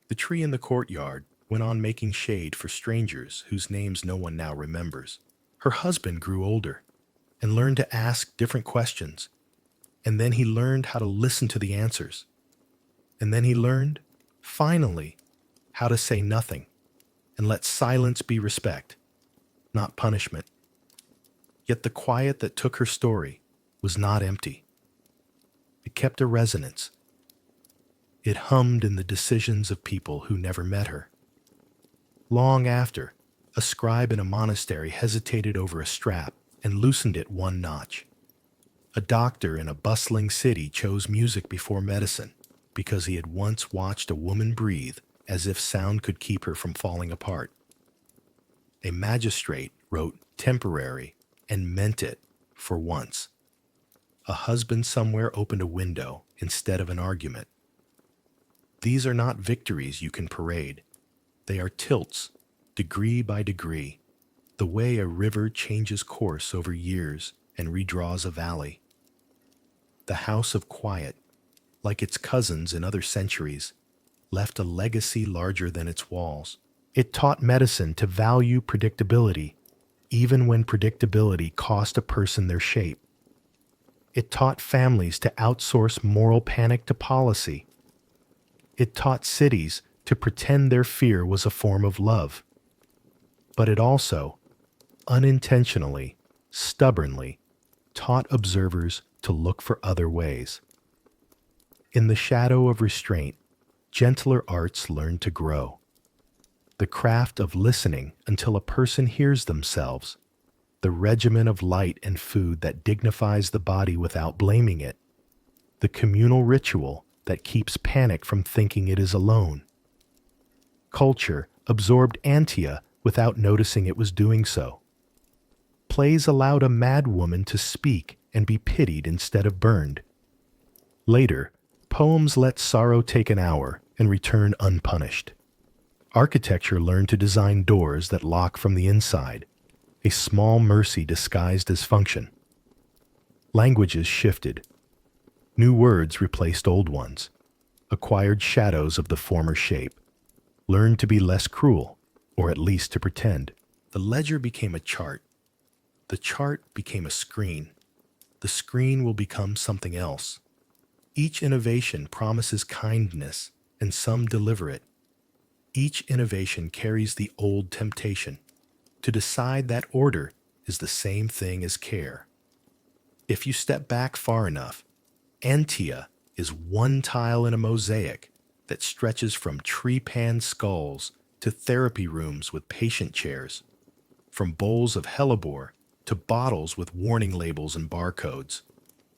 The tree in the courtyard went on making shade for strangers whose names no one now remembers. Her husband grew older and learned to ask different questions, and then he learned how to listen to the answers. And then he learned, finally, how to say nothing and let silence be respect, not punishment. Yet the quiet that took her story was not empty. It kept a resonance. It hummed in the decisions of people who never met her. Long after, a scribe in a monastery hesitated over a strap and loosened it one notch. A doctor in a bustling city chose music before medicine because he had once watched a woman breathe as if sound could keep her from falling apart. A magistrate wrote temporary and meant it for once. A husband somewhere opened a window instead of an argument. These are not victories you can parade. They are tilts, degree by degree, the way a river changes course over years and redraws a valley. The House of Quiet, like its cousins in other centuries, left a legacy larger than its walls. It taught medicine to value predictability, even when predictability cost a person their shape. It taught families to outsource moral panic to policy. It taught cities to pretend their fear was a form of love. But it also, unintentionally, stubbornly, taught observers to look for other ways. In the shadow of restraint, gentler arts learn to grow. The craft of listening until a person hears themselves, the regimen of light and food that dignifies the body without blaming it, the communal ritual that keeps panic from thinking it is alone. Culture absorbed Antia without noticing it was doing so. Plays allowed a mad woman to speak and be pitied instead of burned. Later, poems let sorrow take an hour and return unpunished. Architecture learned to design doors that lock from the inside, a small mercy disguised as function. Languages shifted. New words replaced old ones, acquired shadows of the former shape, learned to be less cruel, or at least to pretend. The ledger became a chart. The chart became a screen. The screen will become something else. Each innovation promises kindness, and some deliver it. Each innovation carries the old temptation. To decide that order is the same thing as care. If you step back far enough, Antia is one tile in a mosaic that stretches from trepan skulls to therapy rooms with patient chairs, from bowls of hellebore to bottles with warning labels and barcodes,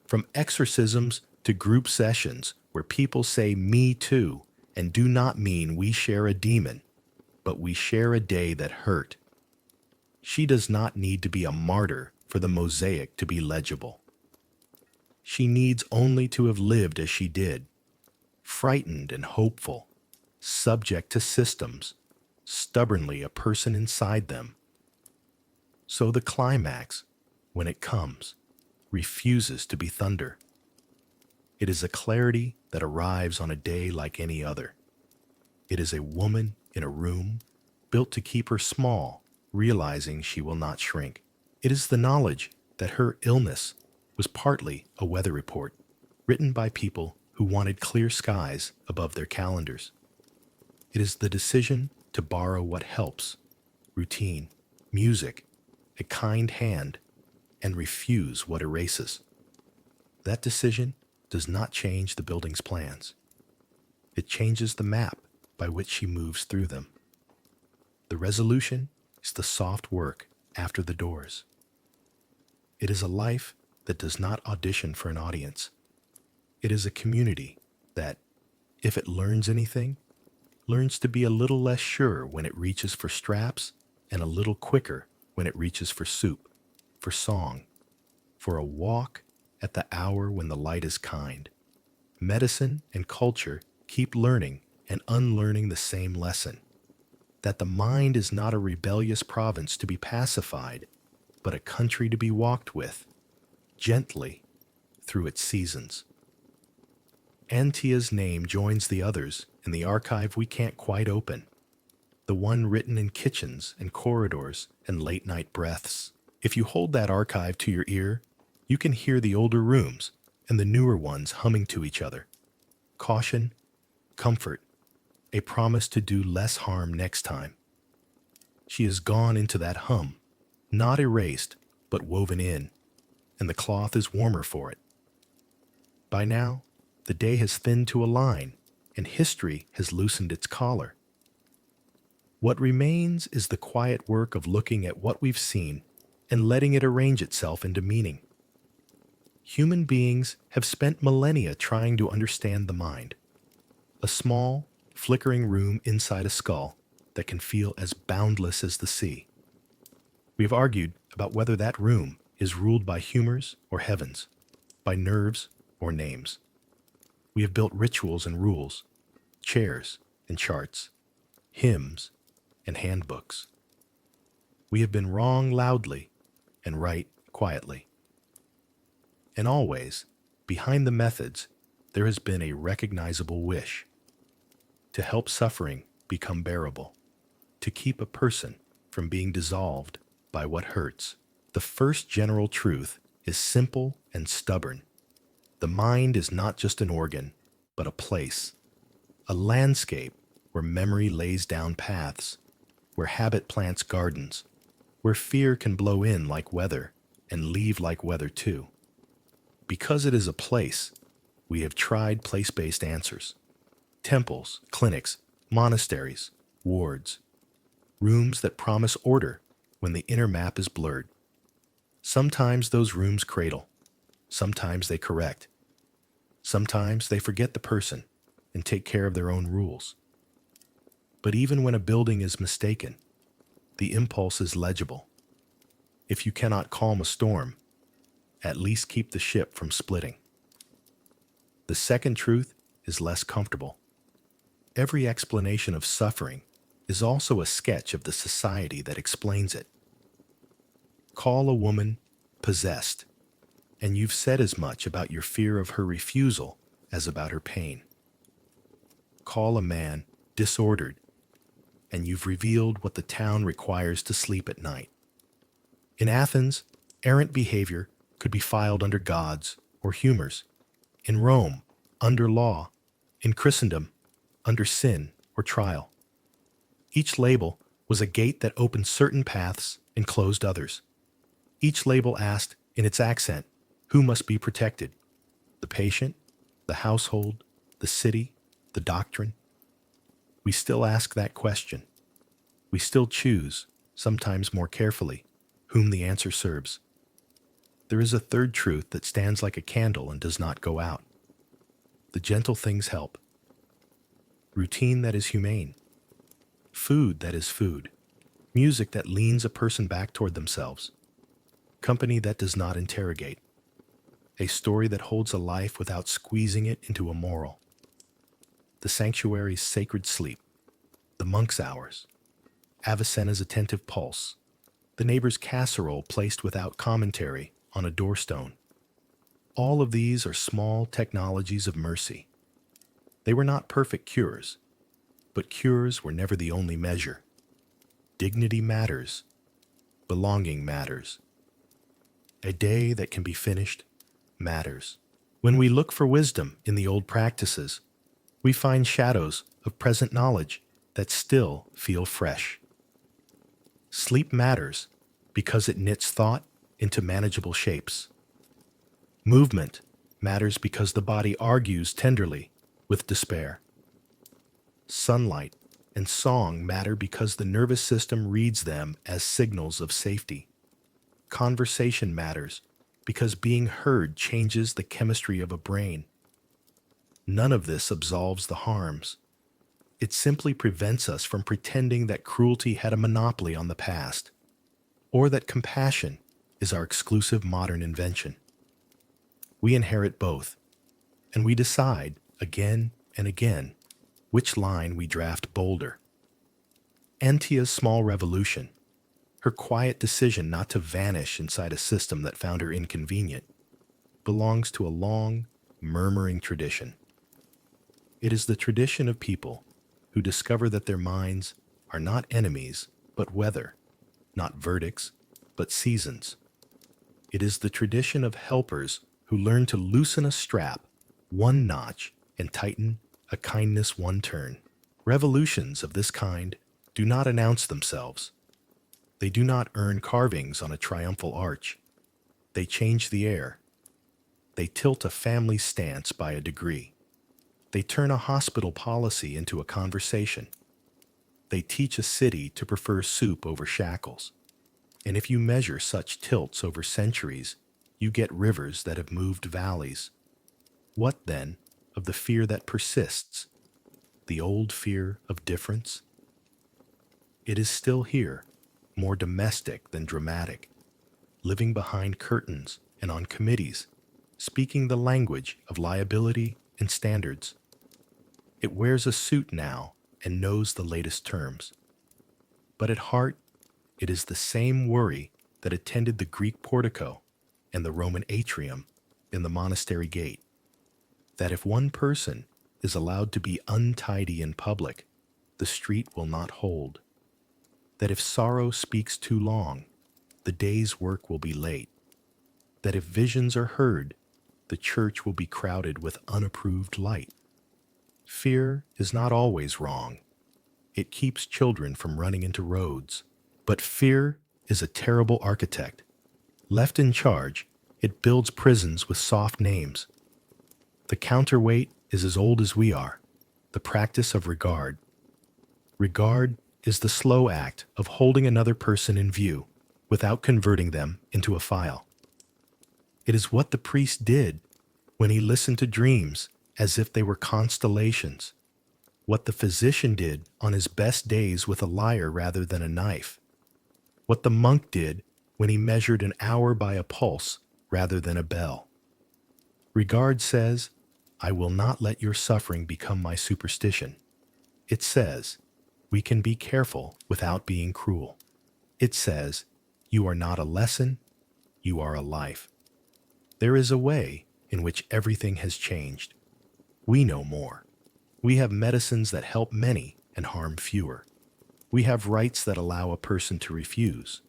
from exorcisms to group sessions where people say "me too" and do not mean we share a demon, but we share a day that hurt. She does not need to be a martyr for the mosaic to be legible. She needs only to have lived as she did, frightened and hopeful, subject to systems, stubbornly a person inside them. So the climax, when it comes, refuses to be thunder. It is a clarity that arrives on a day like any other. It is a woman in a room built to keep her small, realizing she will not shrink. It is the knowledge that her illness was partly a weather report written by people who wanted clear skies above their calendars. It is the decision to borrow what helps, routine, music, a kind hand, and refuse what erases. That decision does not change the building's plans. It changes the map by which she moves through them. The resolution is the soft work after the doors. It is a life that does not audition for an audience. It is a community that, if it learns anything, learns to be a little less sure when it reaches for straps and a little quicker when it reaches for soup, for song, for a walk at the hour when the light is kind. Medicine and culture keep learning and unlearning the same lesson, that the mind is not a rebellious province to be pacified, but a country to be walked with, gently, through its seasons. Antia's name joins the others in the archive we can't quite open, the one written in kitchens and corridors and late-night breaths. If you hold that archive to your ear, you can hear the older rooms and the newer ones humming to each other. Caution, comfort, a promise to do less harm next time. She has gone into that hum, not erased, but woven in, and the cloth is warmer for it. By now, the day has thinned to a line, and history has loosened its collar. What remains is the quiet work of looking at what we've seen and letting it arrange itself into meaning. Human beings have spent millennia trying to understand the mind. A small, flickering room inside a skull that can feel as boundless as the sea. We've argued about whether that room is ruled by humors or heavens, by nerves or names. We have built rituals and rules, chairs and charts, hymns and handbooks. We have been wrong loudly and right quietly. And always, behind the methods, there has been a recognizable wish to help suffering become bearable, to keep a person from being dissolved by what hurts. The first general truth is simple and stubborn. The mind is not just an organ, but a place, a landscape where memory lays down paths, where habit plants gardens, where fear can blow in like weather and leave like weather too. Because it is a place, we have tried place-based answers. Temples, clinics, monasteries, wards, rooms that promise order when the inner map is blurred. Sometimes those rooms cradle, sometimes they correct, sometimes they forget the person and take care of their own rules. But even when a building is mistaken, the impulse is legible. If you cannot calm a storm, at least keep the ship from splitting. The second truth is less comfortable. Every explanation of suffering is also a sketch of the society that explains it. Call a woman possessed, and you've said as much about your fear of her refusal as about her pain. Call a man disordered, and you've revealed what the town requires to sleep at night. In Athens, errant behavior could be filed under gods or humors. In Rome, under law. In Christendom, under sin or trial. Each label was a gate that opened certain paths and closed others. Each label asked, in its accent, who must be protected: the patient, the household, the city, the doctrine. We still ask that question. We still choose, sometimes more carefully, whom the answer serves. There is a third truth that stands like a candle and does not go out. The gentle things help. Routine that is humane. Food that is food. Music that leans a person back toward themselves. Company that does not interrogate. A story that holds a life without squeezing it into a moral. The sanctuary's sacred sleep. The monk's hours. Avicenna's attentive pulse. The neighbor's casserole placed without commentary on a doorstone. All of these are small technologies of mercy. They were not perfect cures, but cures were never the only measure. Dignity matters. Belonging matters. A day that can be finished matters. When we look for wisdom in the old practices, we find shadows of present knowledge that still feel fresh. Sleep matters because it knits thought into manageable shapes. Movement matters because the body argues tenderly with despair. Sunlight and song matter because the nervous system reads them as signals of safety. Conversation matters because being heard changes the chemistry of a brain. None of this absolves the harms. It simply prevents us from pretending that cruelty had a monopoly on the past, or that compassion is our exclusive modern invention. We inherit both, and we decide, again and again, which line we draft bolder. Antia's small revolution, her quiet decision not to vanish inside a system that found her inconvenient, belongs to a long, murmuring tradition. It is the tradition of people who discover that their minds are not enemies, but weather, not verdicts, but seasons. It is the tradition of helpers who learn to loosen a strap one notch and tighten a kindness one turn. Revolutions of this kind do not announce themselves. They do not earn carvings on a triumphal arch. They change the air. They tilt a family stance by a degree. They turn a hospital policy into a conversation. They teach a city to prefer soup over shackles. And if you measure such tilts over centuries, you get rivers that have moved valleys. What, then, of the fear that persists? The old fear of difference? It is still here, more domestic than dramatic, living behind curtains and on committees, speaking the language of liability and standards. It wears a suit now and knows the latest terms. But at heart, it is the same worry that attended the Greek portico and the Roman atrium in the monastery gate, that if one person is allowed to be untidy in public, the street will not hold. That if sorrow speaks too long, the day's work will be late. That if visions are heard, the church will be crowded with unapproved light. Fear is not always wrong. It keeps children from running into roads. But fear is a terrible architect. Left in charge, it builds prisons with soft names. The counterweight is as old as we are, the practice of regard. Regard is the slow act of holding another person in view without converting them into a file. It is what the priest did when he listened to dreams as if they were constellations, what the physician did on his best days with a lyre rather than a knife, what the monk did when he measured an hour by a pulse rather than a bell. Regard says, I will not let your suffering become my superstition. It says, we can be careful without being cruel. It says, you are not a lesson, you are a life. There is a way in which everything has changed. We know more. We have medicines that help many and harm fewer. We have rights that allow a person to refuse.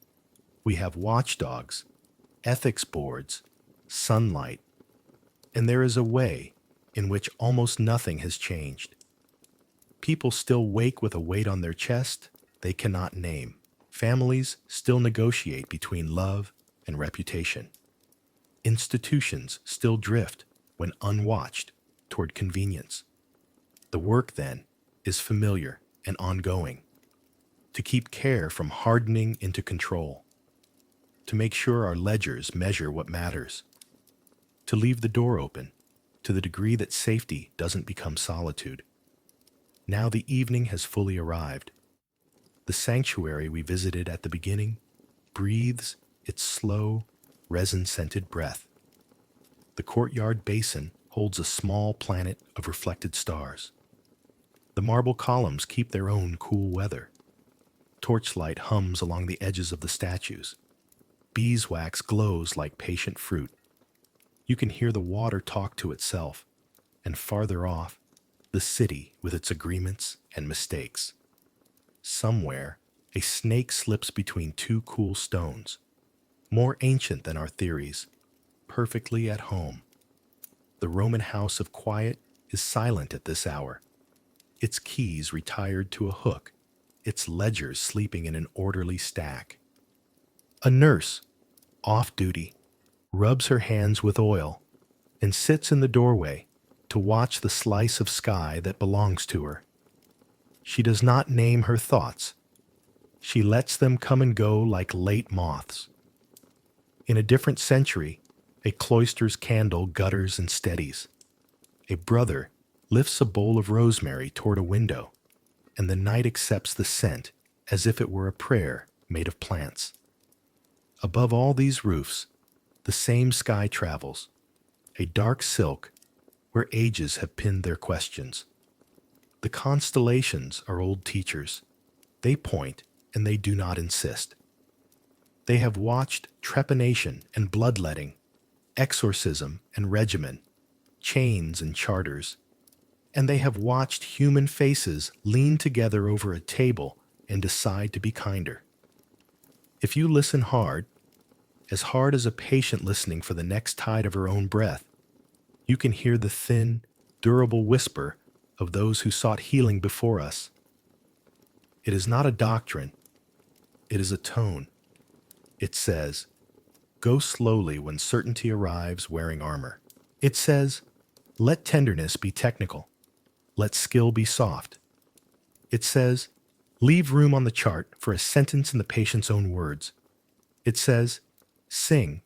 We have watchdogs, ethics boards, sunlight, and there is a way in which almost nothing has changed. People still wake with a weight on their chest they cannot name. Families still negotiate between love and reputation. Institutions still drift, when unwatched, toward convenience. The work, then, is familiar. and ongoing, to keep care from hardening into control, to make sure our ledgers measure what matters, to leave the door open to the degree that safety doesn't become solitude. Now the evening has fully arrived. The sanctuary we visited at the beginning breathes its slow, resin-scented breath. The courtyard basin holds a small planet of reflected stars. The marble columns keep their own cool weather. Torchlight hums along the edges of the statues. Beeswax glows like patient fruit. You can hear the water talk to itself, and farther off, the city with its agreements and mistakes. Somewhere, a snake slips between two cool stones, more ancient than our theories, perfectly at home. The Roman house of quiet is silent at this hour, its keys retired to a hook, its ledgers sleeping in an orderly stack. A nurse, off duty, rubs her hands with oil and sits in the doorway to watch the slice of sky that belongs to her. She does not name her thoughts. She lets them come and go like late moths. In a different century, a cloister's candle gutters and steadies. A brother lifts a bowl of rosemary toward a window, and the night accepts the scent as if it were a prayer made of plants. Above all these roofs, the same sky travels, a dark silk where ages have pinned their questions. The constellations are old teachers. They point and they do not insist. They have watched trepanation and bloodletting, exorcism and regimen, chains and charters, and they have watched human faces lean together over a table and decide to be kinder. If you listen hard as a patient listening for the next tide of her own breath, you can hear the thin, durable whisper of those who sought healing before us. It is not a doctrine, it is a tone. It says, "Go slowly when certainty arrives wearing armor." It says, "Let tenderness be technical. Let skill be soft." It says, "Leave room on the chart for a sentence in the patient's own words." It says, "Sing,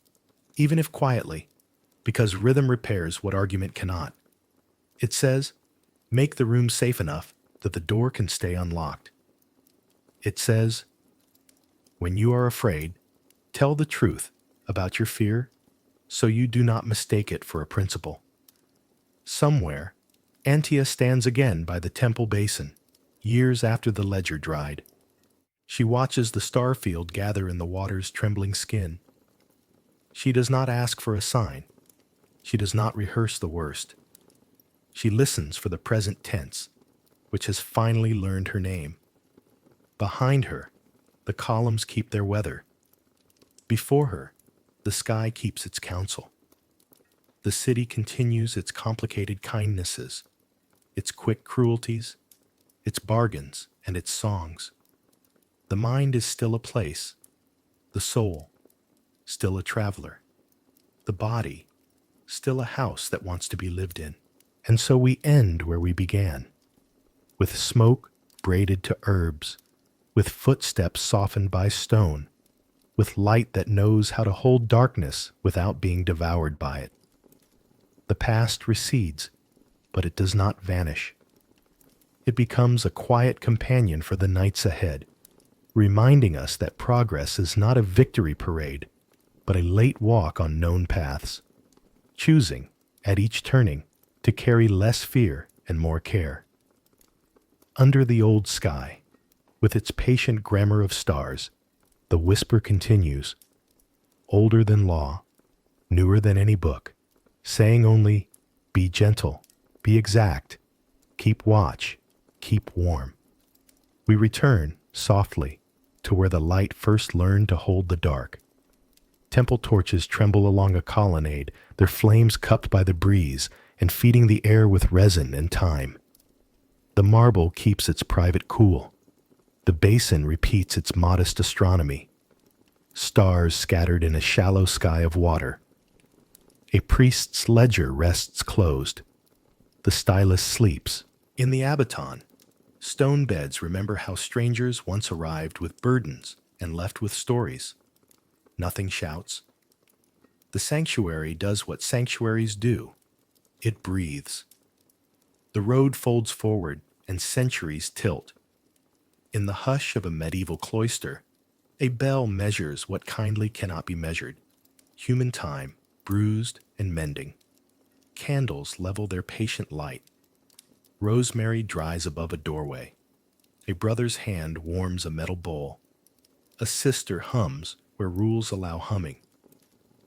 even if quietly, because rhythm repairs what argument cannot." It says, "Make the room safe enough that the door can stay unlocked." It says, "When you are afraid, tell the truth about your fear so you do not mistake it for a principle." Somewhere, Antia stands again by the temple basin, years after the ledger dried. She watches the star field gather in the water's trembling skin. She does not ask for a sign. She does not rehearse the worst. She listens for the present tense, which has finally learned her name. Behind her, the columns keep their weather. Before her, the sky keeps its counsel. The city continues its complicated kindnesses, its quick cruelties, its bargains, and its songs. The mind is still a place, the soul still a traveler, the body still a house that wants to be lived in. And so we end where we began, with smoke braided to herbs, with footsteps softened by stone, with light that knows how to hold darkness without being devoured by it. The past recedes, but it does not vanish. It becomes a quiet companion for the nights ahead, reminding us that progress is not a victory parade, but a late walk on known paths, choosing, at each turning, to carry less fear and more care. Under the old sky, with its patient grammar of stars, the whisper continues, older than law, newer than any book, saying only, be gentle, be exact, keep watch, keep warm. We return, softly, to where the light first learned to hold the dark. Temple torches tremble along a colonnade, their flames cupped by the breeze and feeding the air with resin and time. The marble keeps its private cool. The basin repeats its modest astronomy. Stars scattered in a shallow sky of water. A priest's ledger rests closed. The stylus sleeps. In the abaton, Stone beds remember how strangers once arrived with burdens and left with stories. Nothing shouts. The sanctuary does what sanctuaries do. It breathes. The road folds forward and centuries tilt. In the hush of a medieval cloister, a bell measures what kindly cannot be measured. Human time, bruised and mending. Candles level their patient light. Rosemary dries above a doorway. A brother's hand warms a metal bowl. A sister hums where rules allow humming.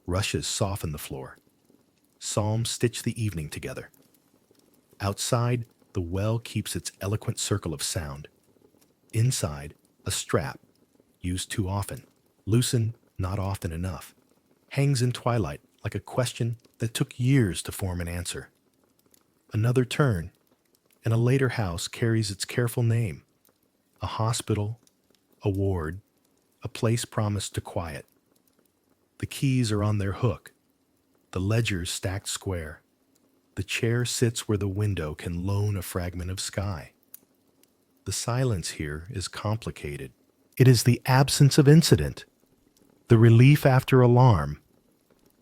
Rushes soften the floor. Psalms stitch the evening together. Outside, the well keeps its eloquent circle of sound. Inside, a strap, used too often, loosened not often enough, hangs in twilight like a question that took years to form an answer. Another turn, and a later house carries its careful name. A hospital, a ward, a place promised to quiet. The keys are on their hook, the ledgers stacked square. The chair sits where the window can loan a fragment of sky. The silence here is complicated. It is the absence of incident, the relief after alarm,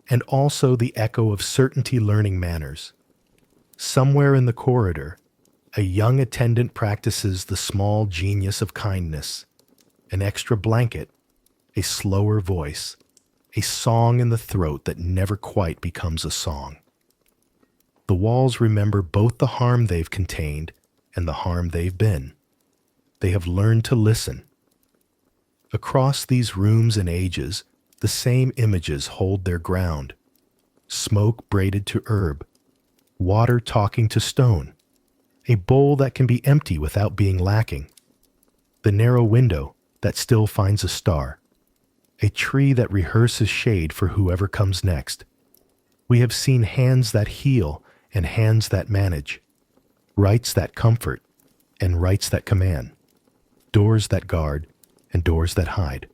and also the echo of certainty learning manners. Somewhere in the corridor, a young attendant practices the small genius of kindness, an extra blanket, a slower voice, a song in the throat that never quite becomes a song. The walls remember both the harm they've contained and the harm they've been. They have learned to listen. Across these rooms and ages, the same images hold their ground. Smoke braided to herb, water talking to stone, a bowl that can be empty without being lacking, the narrow window that still finds a star, a tree that rehearses shade for whoever comes next. We have seen hands that heal and hands that manage, rights that comfort and rights that command, doors that guard and doors that hide.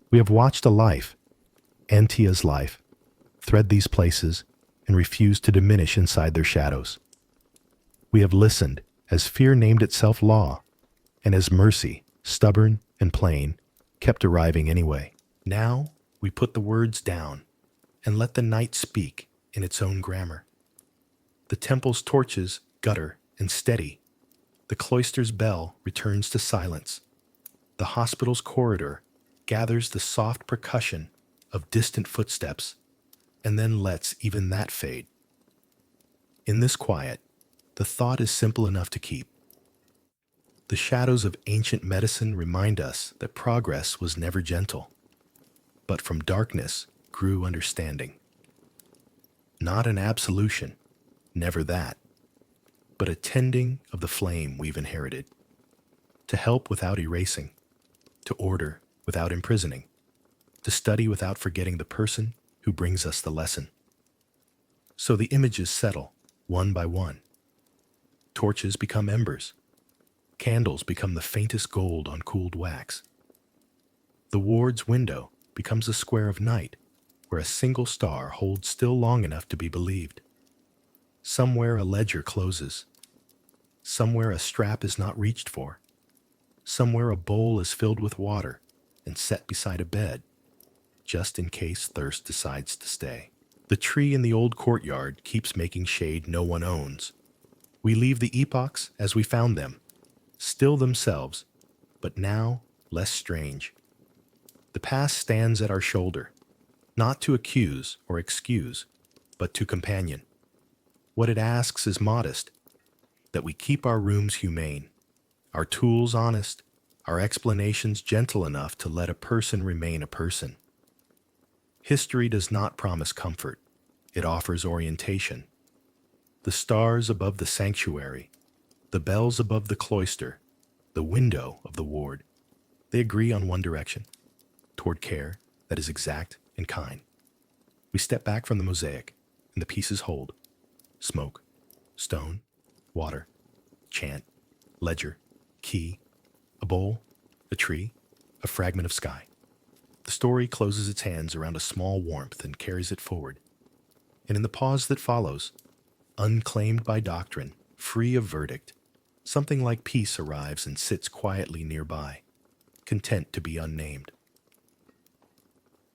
We have watched a life, Antia's life, thread these places and refuse to diminish inside their shadows. We have listened as fear named itself law, and as mercy, stubborn and plain, kept arriving anyway. Now we put the words down and let the night speak in its own grammar. The temple's torches gutter and steady. The cloister's bell returns to silence. The hospital's corridor gathers the soft percussion of distant footsteps and then lets even that fade. In this quiet, the thought is simple enough to keep. The shadows of ancient medicine remind us that progress was never gentle, but from darkness grew understanding. Not an absolution, never that, but a tending of the flame we've inherited, to help without erasing, to order without imprisoning, to study without forgetting the person who brings us the lesson. So the images settle, one by one. Torches become embers. Candles become the faintest gold on cooled wax. The ward's window becomes a square of night where a single star holds still long enough to be believed. Somewhere a ledger closes. Somewhere a strap is not reached for. Somewhere a bowl is filled with water and set beside a bed, just in case thirst decides to stay. The tree in the old courtyard keeps making shade no one owns. We leave the epochs as we found them, still themselves, but now less strange. The past stands at our shoulder, not to accuse or excuse, but to companion. What it asks is modest, that we keep our rooms humane, our tools honest, our explanations gentle enough to let a person remain a person. History does not promise comfort, it offers orientation. The stars above the sanctuary, the bells above the cloister, the window of the ward, they agree on one direction, toward care that is exact and kind. We step back from the mosaic, and the pieces hold. Smoke, stone, water, chant, ledger, key, a bowl, a tree, a fragment of sky. The story closes its hands around a small warmth and carries it forward. And in the pause that follows, unclaimed by doctrine, free of verdict, something like peace arrives and sits quietly nearby, content to be unnamed.